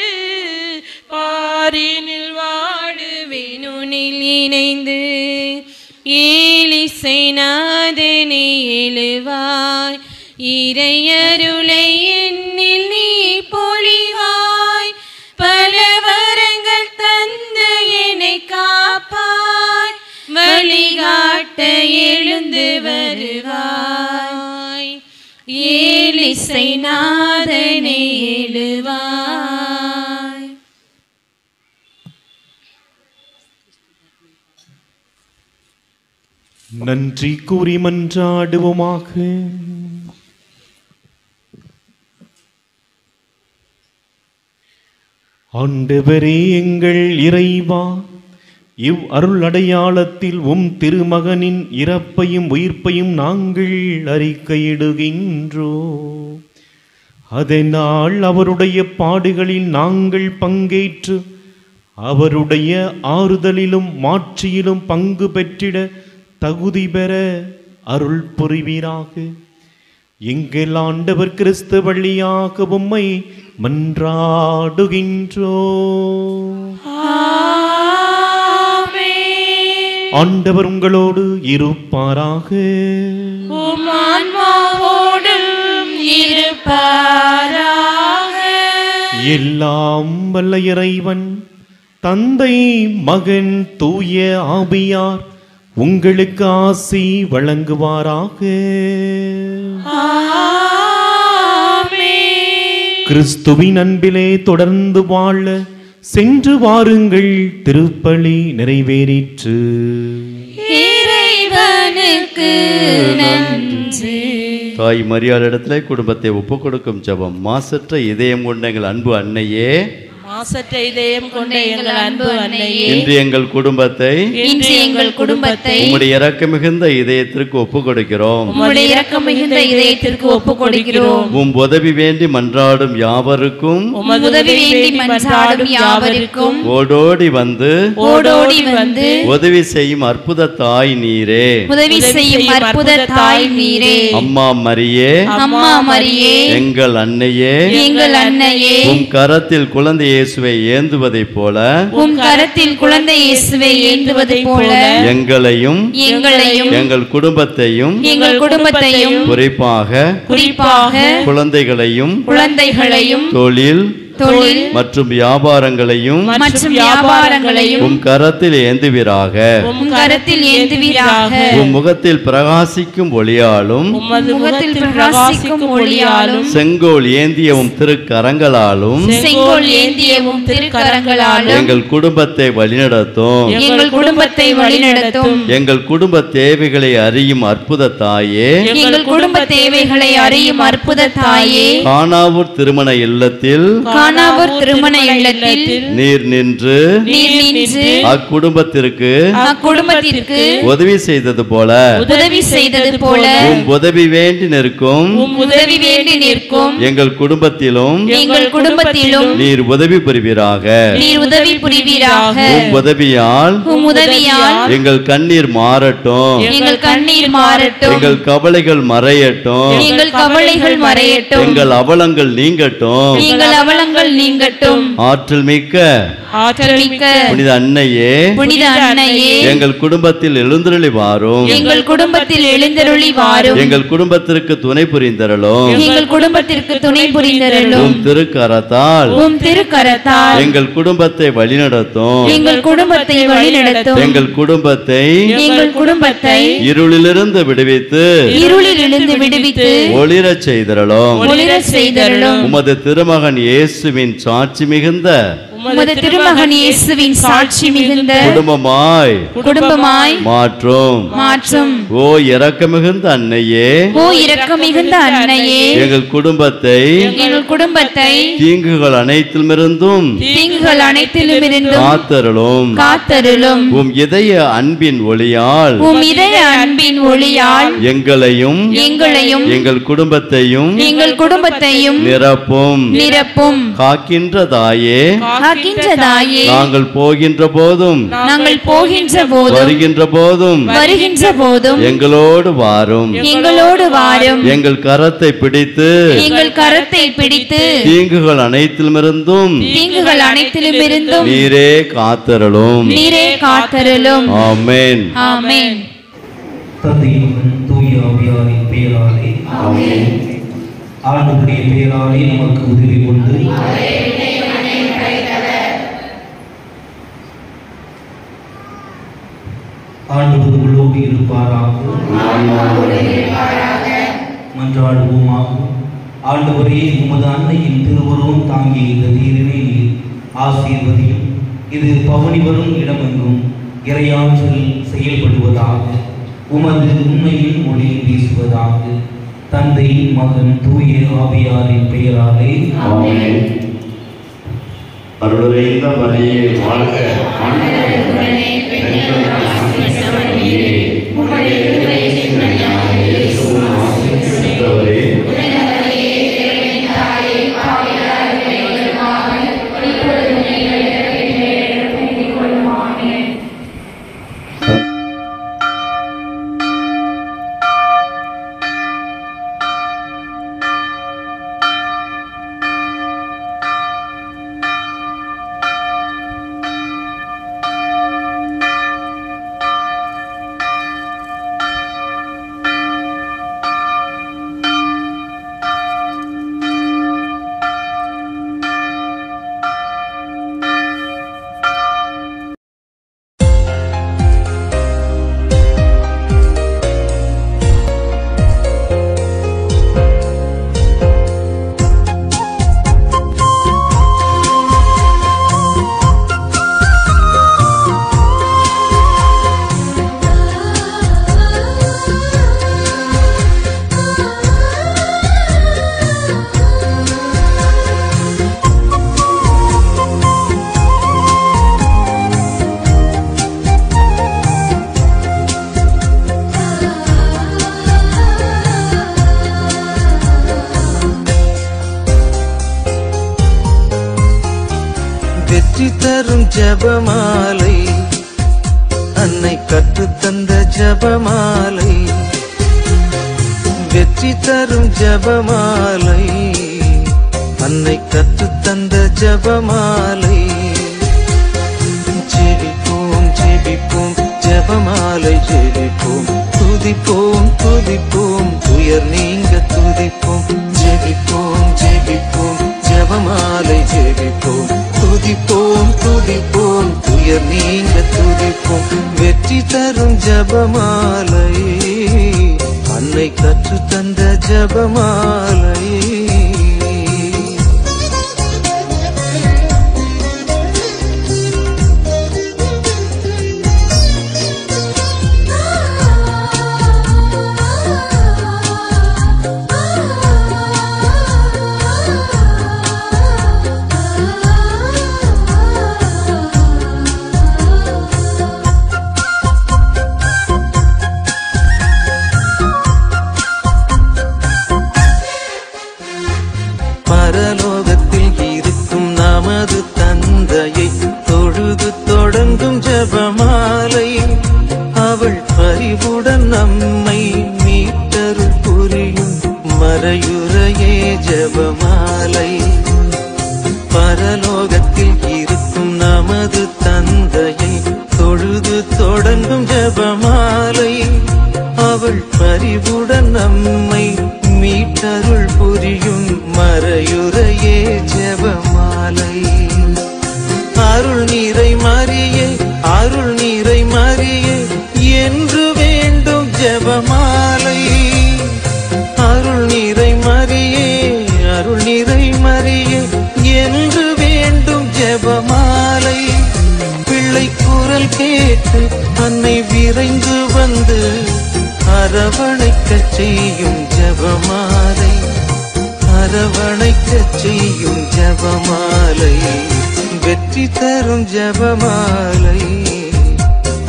பாரினில் வாழுவேன் உன்னில் இணைந்து. ஏலிசை நாதனே எழுவாய், இறை அருளை என்னில் நீ பொழிவாய், பல வரங்கள் தந்து என்னை காப்பாய், வழிகாட்ட எழுந்து வருவாய். ஏலிசை நாதனே எழுவாய். நன்றி கூறி மன்றாடுவோமாக. ஆண்டவரே எங்கள் இறைவா, இவ் அருள் அடையாளத்தில் திருமகனின் இறப்பையும் உயிர்ப்பையும் நாங்கள் அறிக்கையிடுகின்றோம். அதனால் அவருடைய பாடுகளில் நாங்கள் பங்கேற்று அவருடைய ஆறுதலிலும் மாட்சியிலும் பங்கு பெற்றிட தகுதி பெற அருள் புரிவீராக. எங்கள் ஆண்டவர் கிறிஸ்து வழியாக உம்மை மன்றாடுகின்றோம். ஆண்டவர் உங்களோடு இருப்பாராக. உம் ஆன்மாவோடும் இருப்பாராக. எல்லாம் வல்ல இறைவன் தந்தை மகன் தூய ஆவியார் உங்களுக்கு ஆசி வழங்குவாராக. கிறிஸ்துவின் அன்பிலே தொடர்ந்து வாழ சென்று வாருங்கள். திருப்பலி நிறைவேறிற்று. இறைவனுக்கு நன்றி. தாய் மரியாள் இடத்துல குடும்பத்தை ஒப்புக் கொடுக்கும் ஜெபம். மாசற்ற இதயம் கொண்ட எங்கள் அன்பு அன்னையே, மாசற்ற இதயம் கொண்ட எங்கள் அன்பு அன்னையே, இன்று எங்கள் குடும்பத்தை உம்முடைய இரக்கம் மிகுந்த இதயத்திற்கு ஒப்பு கொடுக்கிறோம். உம் உதவி வேண்டி மன்றாடும் யாவருக்கும் ஓடோடி வந்து உதவி செய்யும் அற்புத தாய் நீரே. அம்மா மரியே, எங்கள் அன்னையே, உம் கரத்தில் குழந்தை இயேசுவை ஏந்துவதைப் போல எங்களையும் எங்கள் குடும்பத்தையும் குறிப்பாக குழந்தைகளையும் தொழில் மற்றும் வியாபாரங்களையும் உம் கரத்தில் ஏந்துவீராக. உம் முகத்தில் பிரகாசிக்கும் ஒளியாலும் செங்கோல் ஏந்திய உம் திருக்கரங்களாலும் எங்கள் குடும்பத்தை வழிநடத்தும். எங்கள் குடும்ப தேவைகளை அறியும் அற்புத தாயே, கானாவூர் திருமண இல்லத்தில் நீர் நின்று அக்குடும்பத்திற்கு உதவி செய்தது போல உம் உதவி வேண்டி நிற்கும் எங்கள் குடும்பத்திலும் நீர் உதவி புரிவீராக. உம் உதவியால் எங்கள் கண்ணீர் மாறட்டும், எங்கள் கவலைகள் மறையட்டும், எங்கள் அவலங்கள் நீங்கட்டும். ஆற்றல் மிக்க புனித அன்னையே, எங்கள் குடும்பத்தில் எழுந்தருளி வாரும். எங்கள் குடும்பத்திற்கு துணை புரிந்தருளும். உம் திருக்கரத்தால் எங்கள் குடும்பத்தை வழிநடத்தும். எங்கள் குடும்பத்தை இருளிலிருந்து விடுவித்து ஒளிரச் செய்தருளும். உமது திருமகன் இயேசுவின் சாட்சி மிகுந்த குடும்பமாய் மாற்றும். ஓ இரக்கமிகுந்த அன்னையே, எங்கள் குடும்பத்தை தீங்குகள் அனைத்திலுமிருந்தும் காத்தருளும். உம் இதய அன்பின் ஒளியால் எங்களையும் எங்கள் குடும்பத்தையும் நிரப்பும். காக்கின்ற தாயே, நாங்கள் போகின்ற போதும் வருகின்ற போதும் எங்களோடு வாரும். எங்கள் கரத்தை பிடித்து தீங்குகள் அனைத்திலுமிருந்தும் நீரே காத்தருளும். ஆமென். தந்தையின் தூய ஆவியாரின் பெயராலே ஆண்டவருடைய பெயராலே நமக்கு உதவி உண்டு. ஆண்டவர் உங்களோடு இருப்பாராக. மன்றாடுவோமாக. ஆண்டவரே, உமது அன்னையின் திருவுருவம் தாங்கிய இந்த தீரினை ஆசீர்வதியும். இது பவனி வரும் இடமெங்கும் இறையாற்றல் செயல்படுவதாக, உமது உண்மையின் ஒளி வீசுவதாக. தந்தை, மகன், தூய ஆவியாரின் பெயராலே ஆமென். அருளுரைந்த மரியே வாழ்க. வெற்றி தரும் ஜெபமாலை, அன்னை கற்றுத்தந்த ஜெபமாலை, வெற்றி தரும் ஜெபமாலை, அன்னை கற்றுத்தந்த ஜெபமாலை. ஜெபிப்போம் ஜெபிப்போம் ஜெபமாலை ஜெபிப்போம், துதிப்போம் துதிப்போம் துயர் நீங்க துதிப்போம். ஜெபிப்போம் ஜெபிப்போம் ஜெபமாலை ஜெபிப்போம், துதிப்போம் துதிப்போம் துயர் நீங்க துதிப்போம். வெற்றி தரும் ஜெபமாலை, அன்னை கற்றுத்தந்த ஜெபமாலை. பரலோகத்தில் இருக்கும் நமது தந்தையை தொழுது தொடங்கும் ஜெபமாலை, அவள் பரிவுடன் நம்மை மீட்டருள் புரியும் மறையுறையே ஜெபமாலை. பரலோகத்தில் இருக்கும் நமது தந்தையை தொழுது தொடங்கும் ஜெபமாலை, அவள் பரிவுடன் நம்மை மீட்டருள் புரியும் மறையுறையே ஜெபமாலை. அருள் நீரை மரியே அருள் நீரை மரியே என்று வேண்டும் ஜெபமாலை. அருள் நீரை மரியே அருள் நீரை மரியே என்று வேண்டும் ஜெபமாலை. பிள்ளை குரல் கேட்டு அன்னை விரைந்து வந்து அரவணைக்கச் செய்யும் ஜெபமாலை, அரவணைக்கச் செய்யும் ஜெபமாலை. வெற்றி தரும் ஜெபமாலை,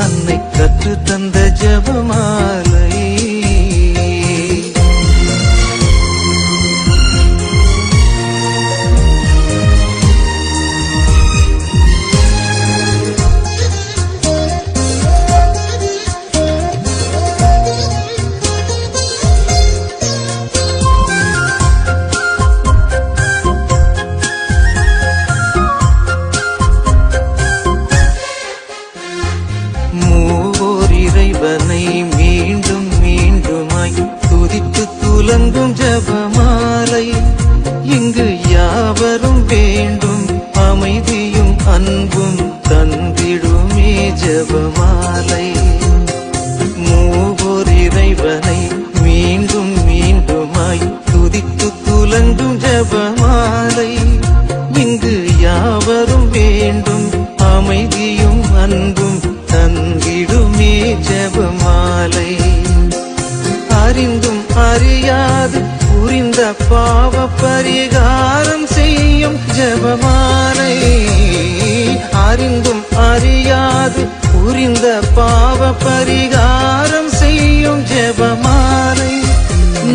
அன்னை கற்றுத்தந்த ஜெபமாலை. மீண்டும் மீண்டுமாய் துதித்து துலங்கும் ஜெபமாலை, இங்கு யாவரும் வேண்டும் அமைதியும் அன்பும் தந்திடுமே ஜெபமாலை. மூவோர் இறைவனை மீண்டும் மீண்டுமாய் துதித்து துலங்கும் ஜெபமாலை, இங்கு யாவரும் வேண்டும் அமைதியும் அன்பும் தந்திடுமே ஜெபமாலை. அறிந்தும் அறியாது புரிந்த பாவ பரிகாரம் செய்யும் ஜெபமாலை, அறிந்தும் அறியாது புரிந்த பாவ பரிகாரம் செய்யும் ஜெபமாலை.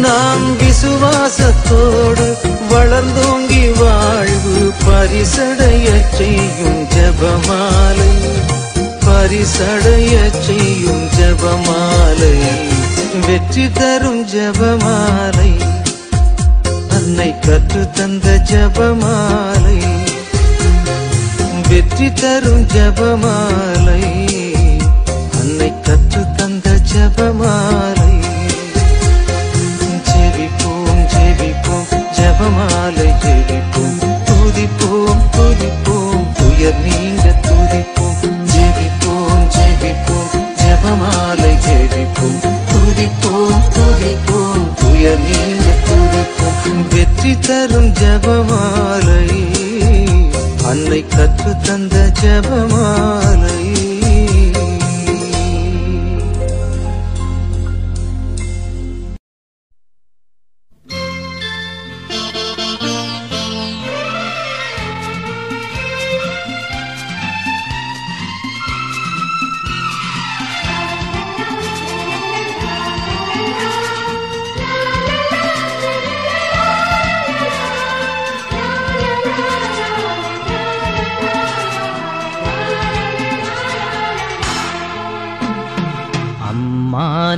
நாம் விசுவாசத்தோடு வளர்ந்தோங்கி வாழ்வு பரிசடைய செய்யும் ஜெபமாலை, பரிசடைய செய்யும் ஜெபமாலை. வெற்றி தரும் ஜெபமாலை, அன்னை கற்றுத்தந்த ஜெபமாலை. வெற்றி தரும் ஜெபமாலை, அன்னை கற்றுத்தந்த ஜெபமாலை. ஜெபிப்போம் ஜெபிப்போம் ஜெபமாலை ஜெபிப்போம், துதிப்போம் துதிப்போம் துயர் நீங்க துதிப்போம். ஜெபிப்போம் ஜெபிப்போம் ஜெபமாலை ஜெபிப்போம், துதிப்போம் துதிப்போம் துயர் நீங்க துதிப்போம். வெற்றி தரும் ஜெபமாலை, அன்னை கற்றுத்தந்த ஜெபமாலை.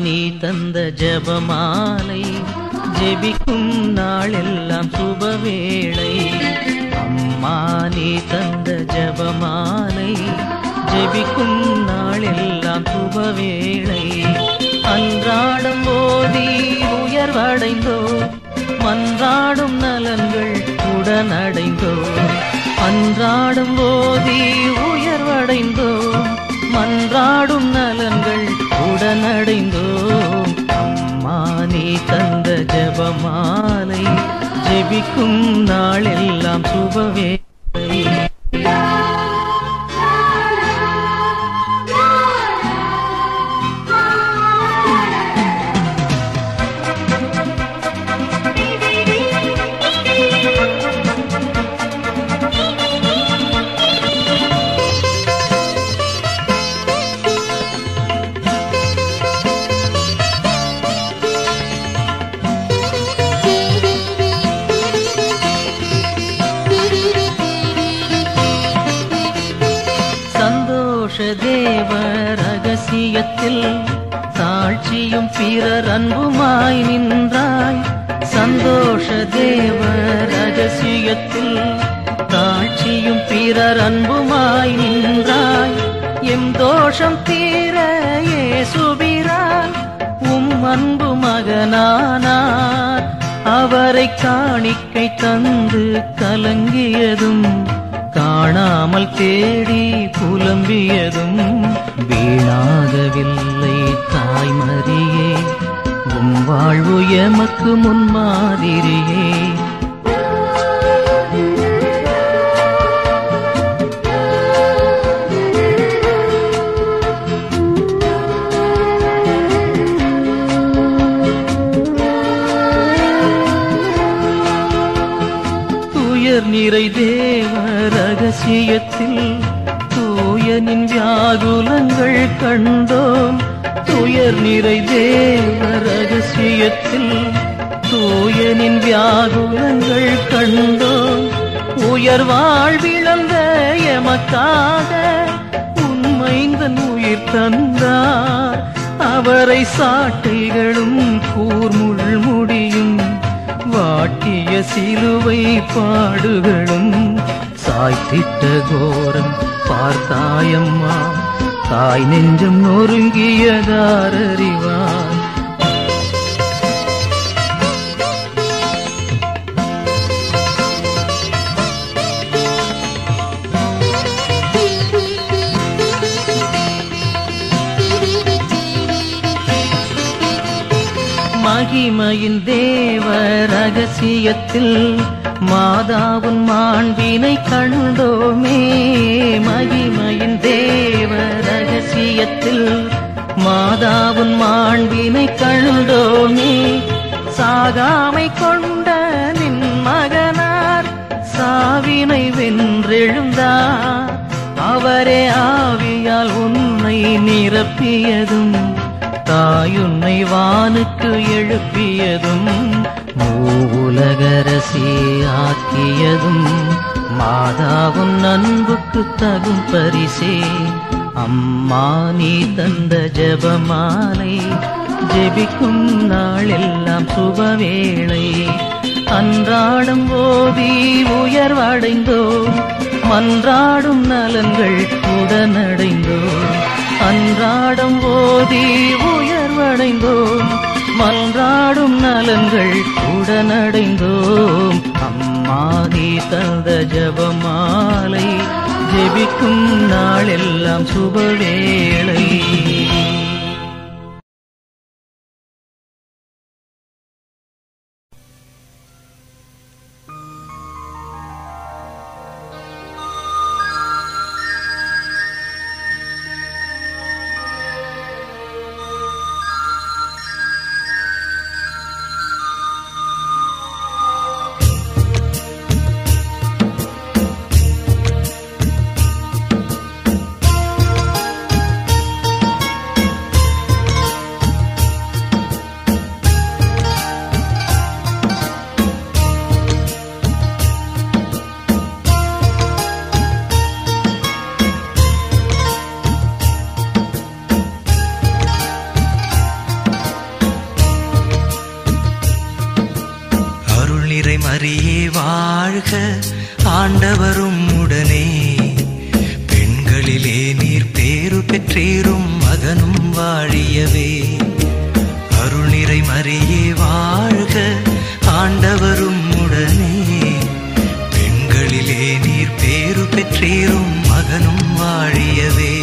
நீ தந்த ஜெபமாலை ஜெபிக்கும் நாளெல்லாம் சுபவேளை. அம்மா நீ தந்த ஜெபமாலை ஜெபிக்கும் நாளெல்லாம் சுபவேளை. அன்றாடம் ஓதி உயர்வடைந்தோ மன்றாடும் நலன்கள் உடனடைந்தோ. அன்றாடம் ஓதி உயர்வடைந்தோ மன்றாடும் நலன்கள் உடனடைந்தோம். அம்மா நீ தந்த ஜெபமாலை ஜெபிக்கும் நாளெல்லாம் சுபவேளை. தேவ ரகசியத்தில் தாழ்ச்சியும் பிறர் அன்புமாய் நின்றாய். சந்தோஷ தேவ ரகசியத்தில் தாழ்ச்சியும் பிறர் அன்புமாய் நின்றாய். எம் தோஷம் தீர இயேசுபிரான் உம் அன்பு மகனானார். அவரை காணிக்கை தந்து கலங்கியதும் காணாமல் தேடி புலம்பியதும் வீணாகவில்லை தாய்மரியே. உம் வாழ்வு எமக்கு முன்மாதிரியே. நிறை தேவ ரகசியத்தில் தூயனின் வியாகுலங்கள் கண்டோம். துயர் நிறை தேவ ரகசியத்தில் தூயனின் வியாகுலங்கள் கண்டோம். உயர் வாழ்விழந்த எமக்காக உண்மைந்தன் உயிர் தந்தார். அவரை சாட்டைகளும் கூர்முள் முடியும் வாட்டிய சிலுவை பாடுகளும் சாய்த்திட்ட கோரம் பார்த்தாயம்மா. தாய் நெஞ்சம் நொறுங்கியதார் அறிவார். மகிமையின் தேவ ரகசியத்தில் மாதாவுன் மாண்பினை கண்டோமே. மகிமையின் தேவ ரகசியத்தில் மாதாவுன் மாண்பினை கண்டோமே. சாகாமை கொண்ட நின் மகனார் சாவினை வென்றெழுந்தார். அவரே ஆவியால் உன்னை நிரப்பியதும் தாயுன்னை வானுக்கு எழுப்பியதும் மூவுலகரசி ஆக்கியதும் மாதாவுன் அன்புக்கு தகும் பரிசே. அம்மா நீ தந்த ஜெபமாலை ஜெபிக்கும் நாளெல்லாம் சுபவேளை. அன்றாடம் ஓதி உயர்வடைந்தோம் மன்றாடும் நலன்கள் உடனடைந்தோம். அன்றாடம் ஓதி உயர்வடைந்தோம் மன்றாடும் நலன்கள் உடனடைந்தோம். அம்மா நீ தந்த ஜெபமாலை ஜெபிக்கும் நாளெல்லாம் சுபவேளை. பெற்றேரும் மகனும் வாழியவே. அருள் நிறை மரியே வாழ்க, ஆண்டவரும் உடனே. பெண்களிலே நீர் பேரு பெற்றேரும் மகனும் வாழியவே.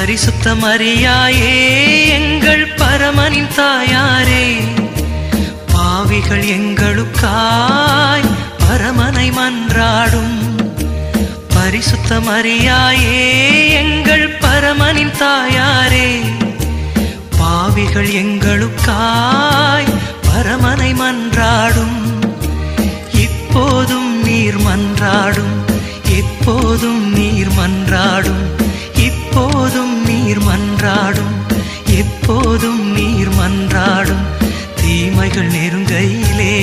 பரிசுத்த மரியாயே எங்கள் பரமனின் தாயாரே, பாவிகள் எங்களுக்காய் பரமனை மன்றாடும். பரிசுத்த மரியாயே எங்கள் பரமனின் தாயாரே, பாவிகள் எங்களுக்காய் பரமனை மன்றாடும். இப்போதும் நீர் மன்றாடும், எப்போதும் நீர் மன்றாடும். இப்போதும் நீர் மன்றாடும், எப்போதும் நீர் மன்றாடும். தீமைகள் நெருங்கையிலே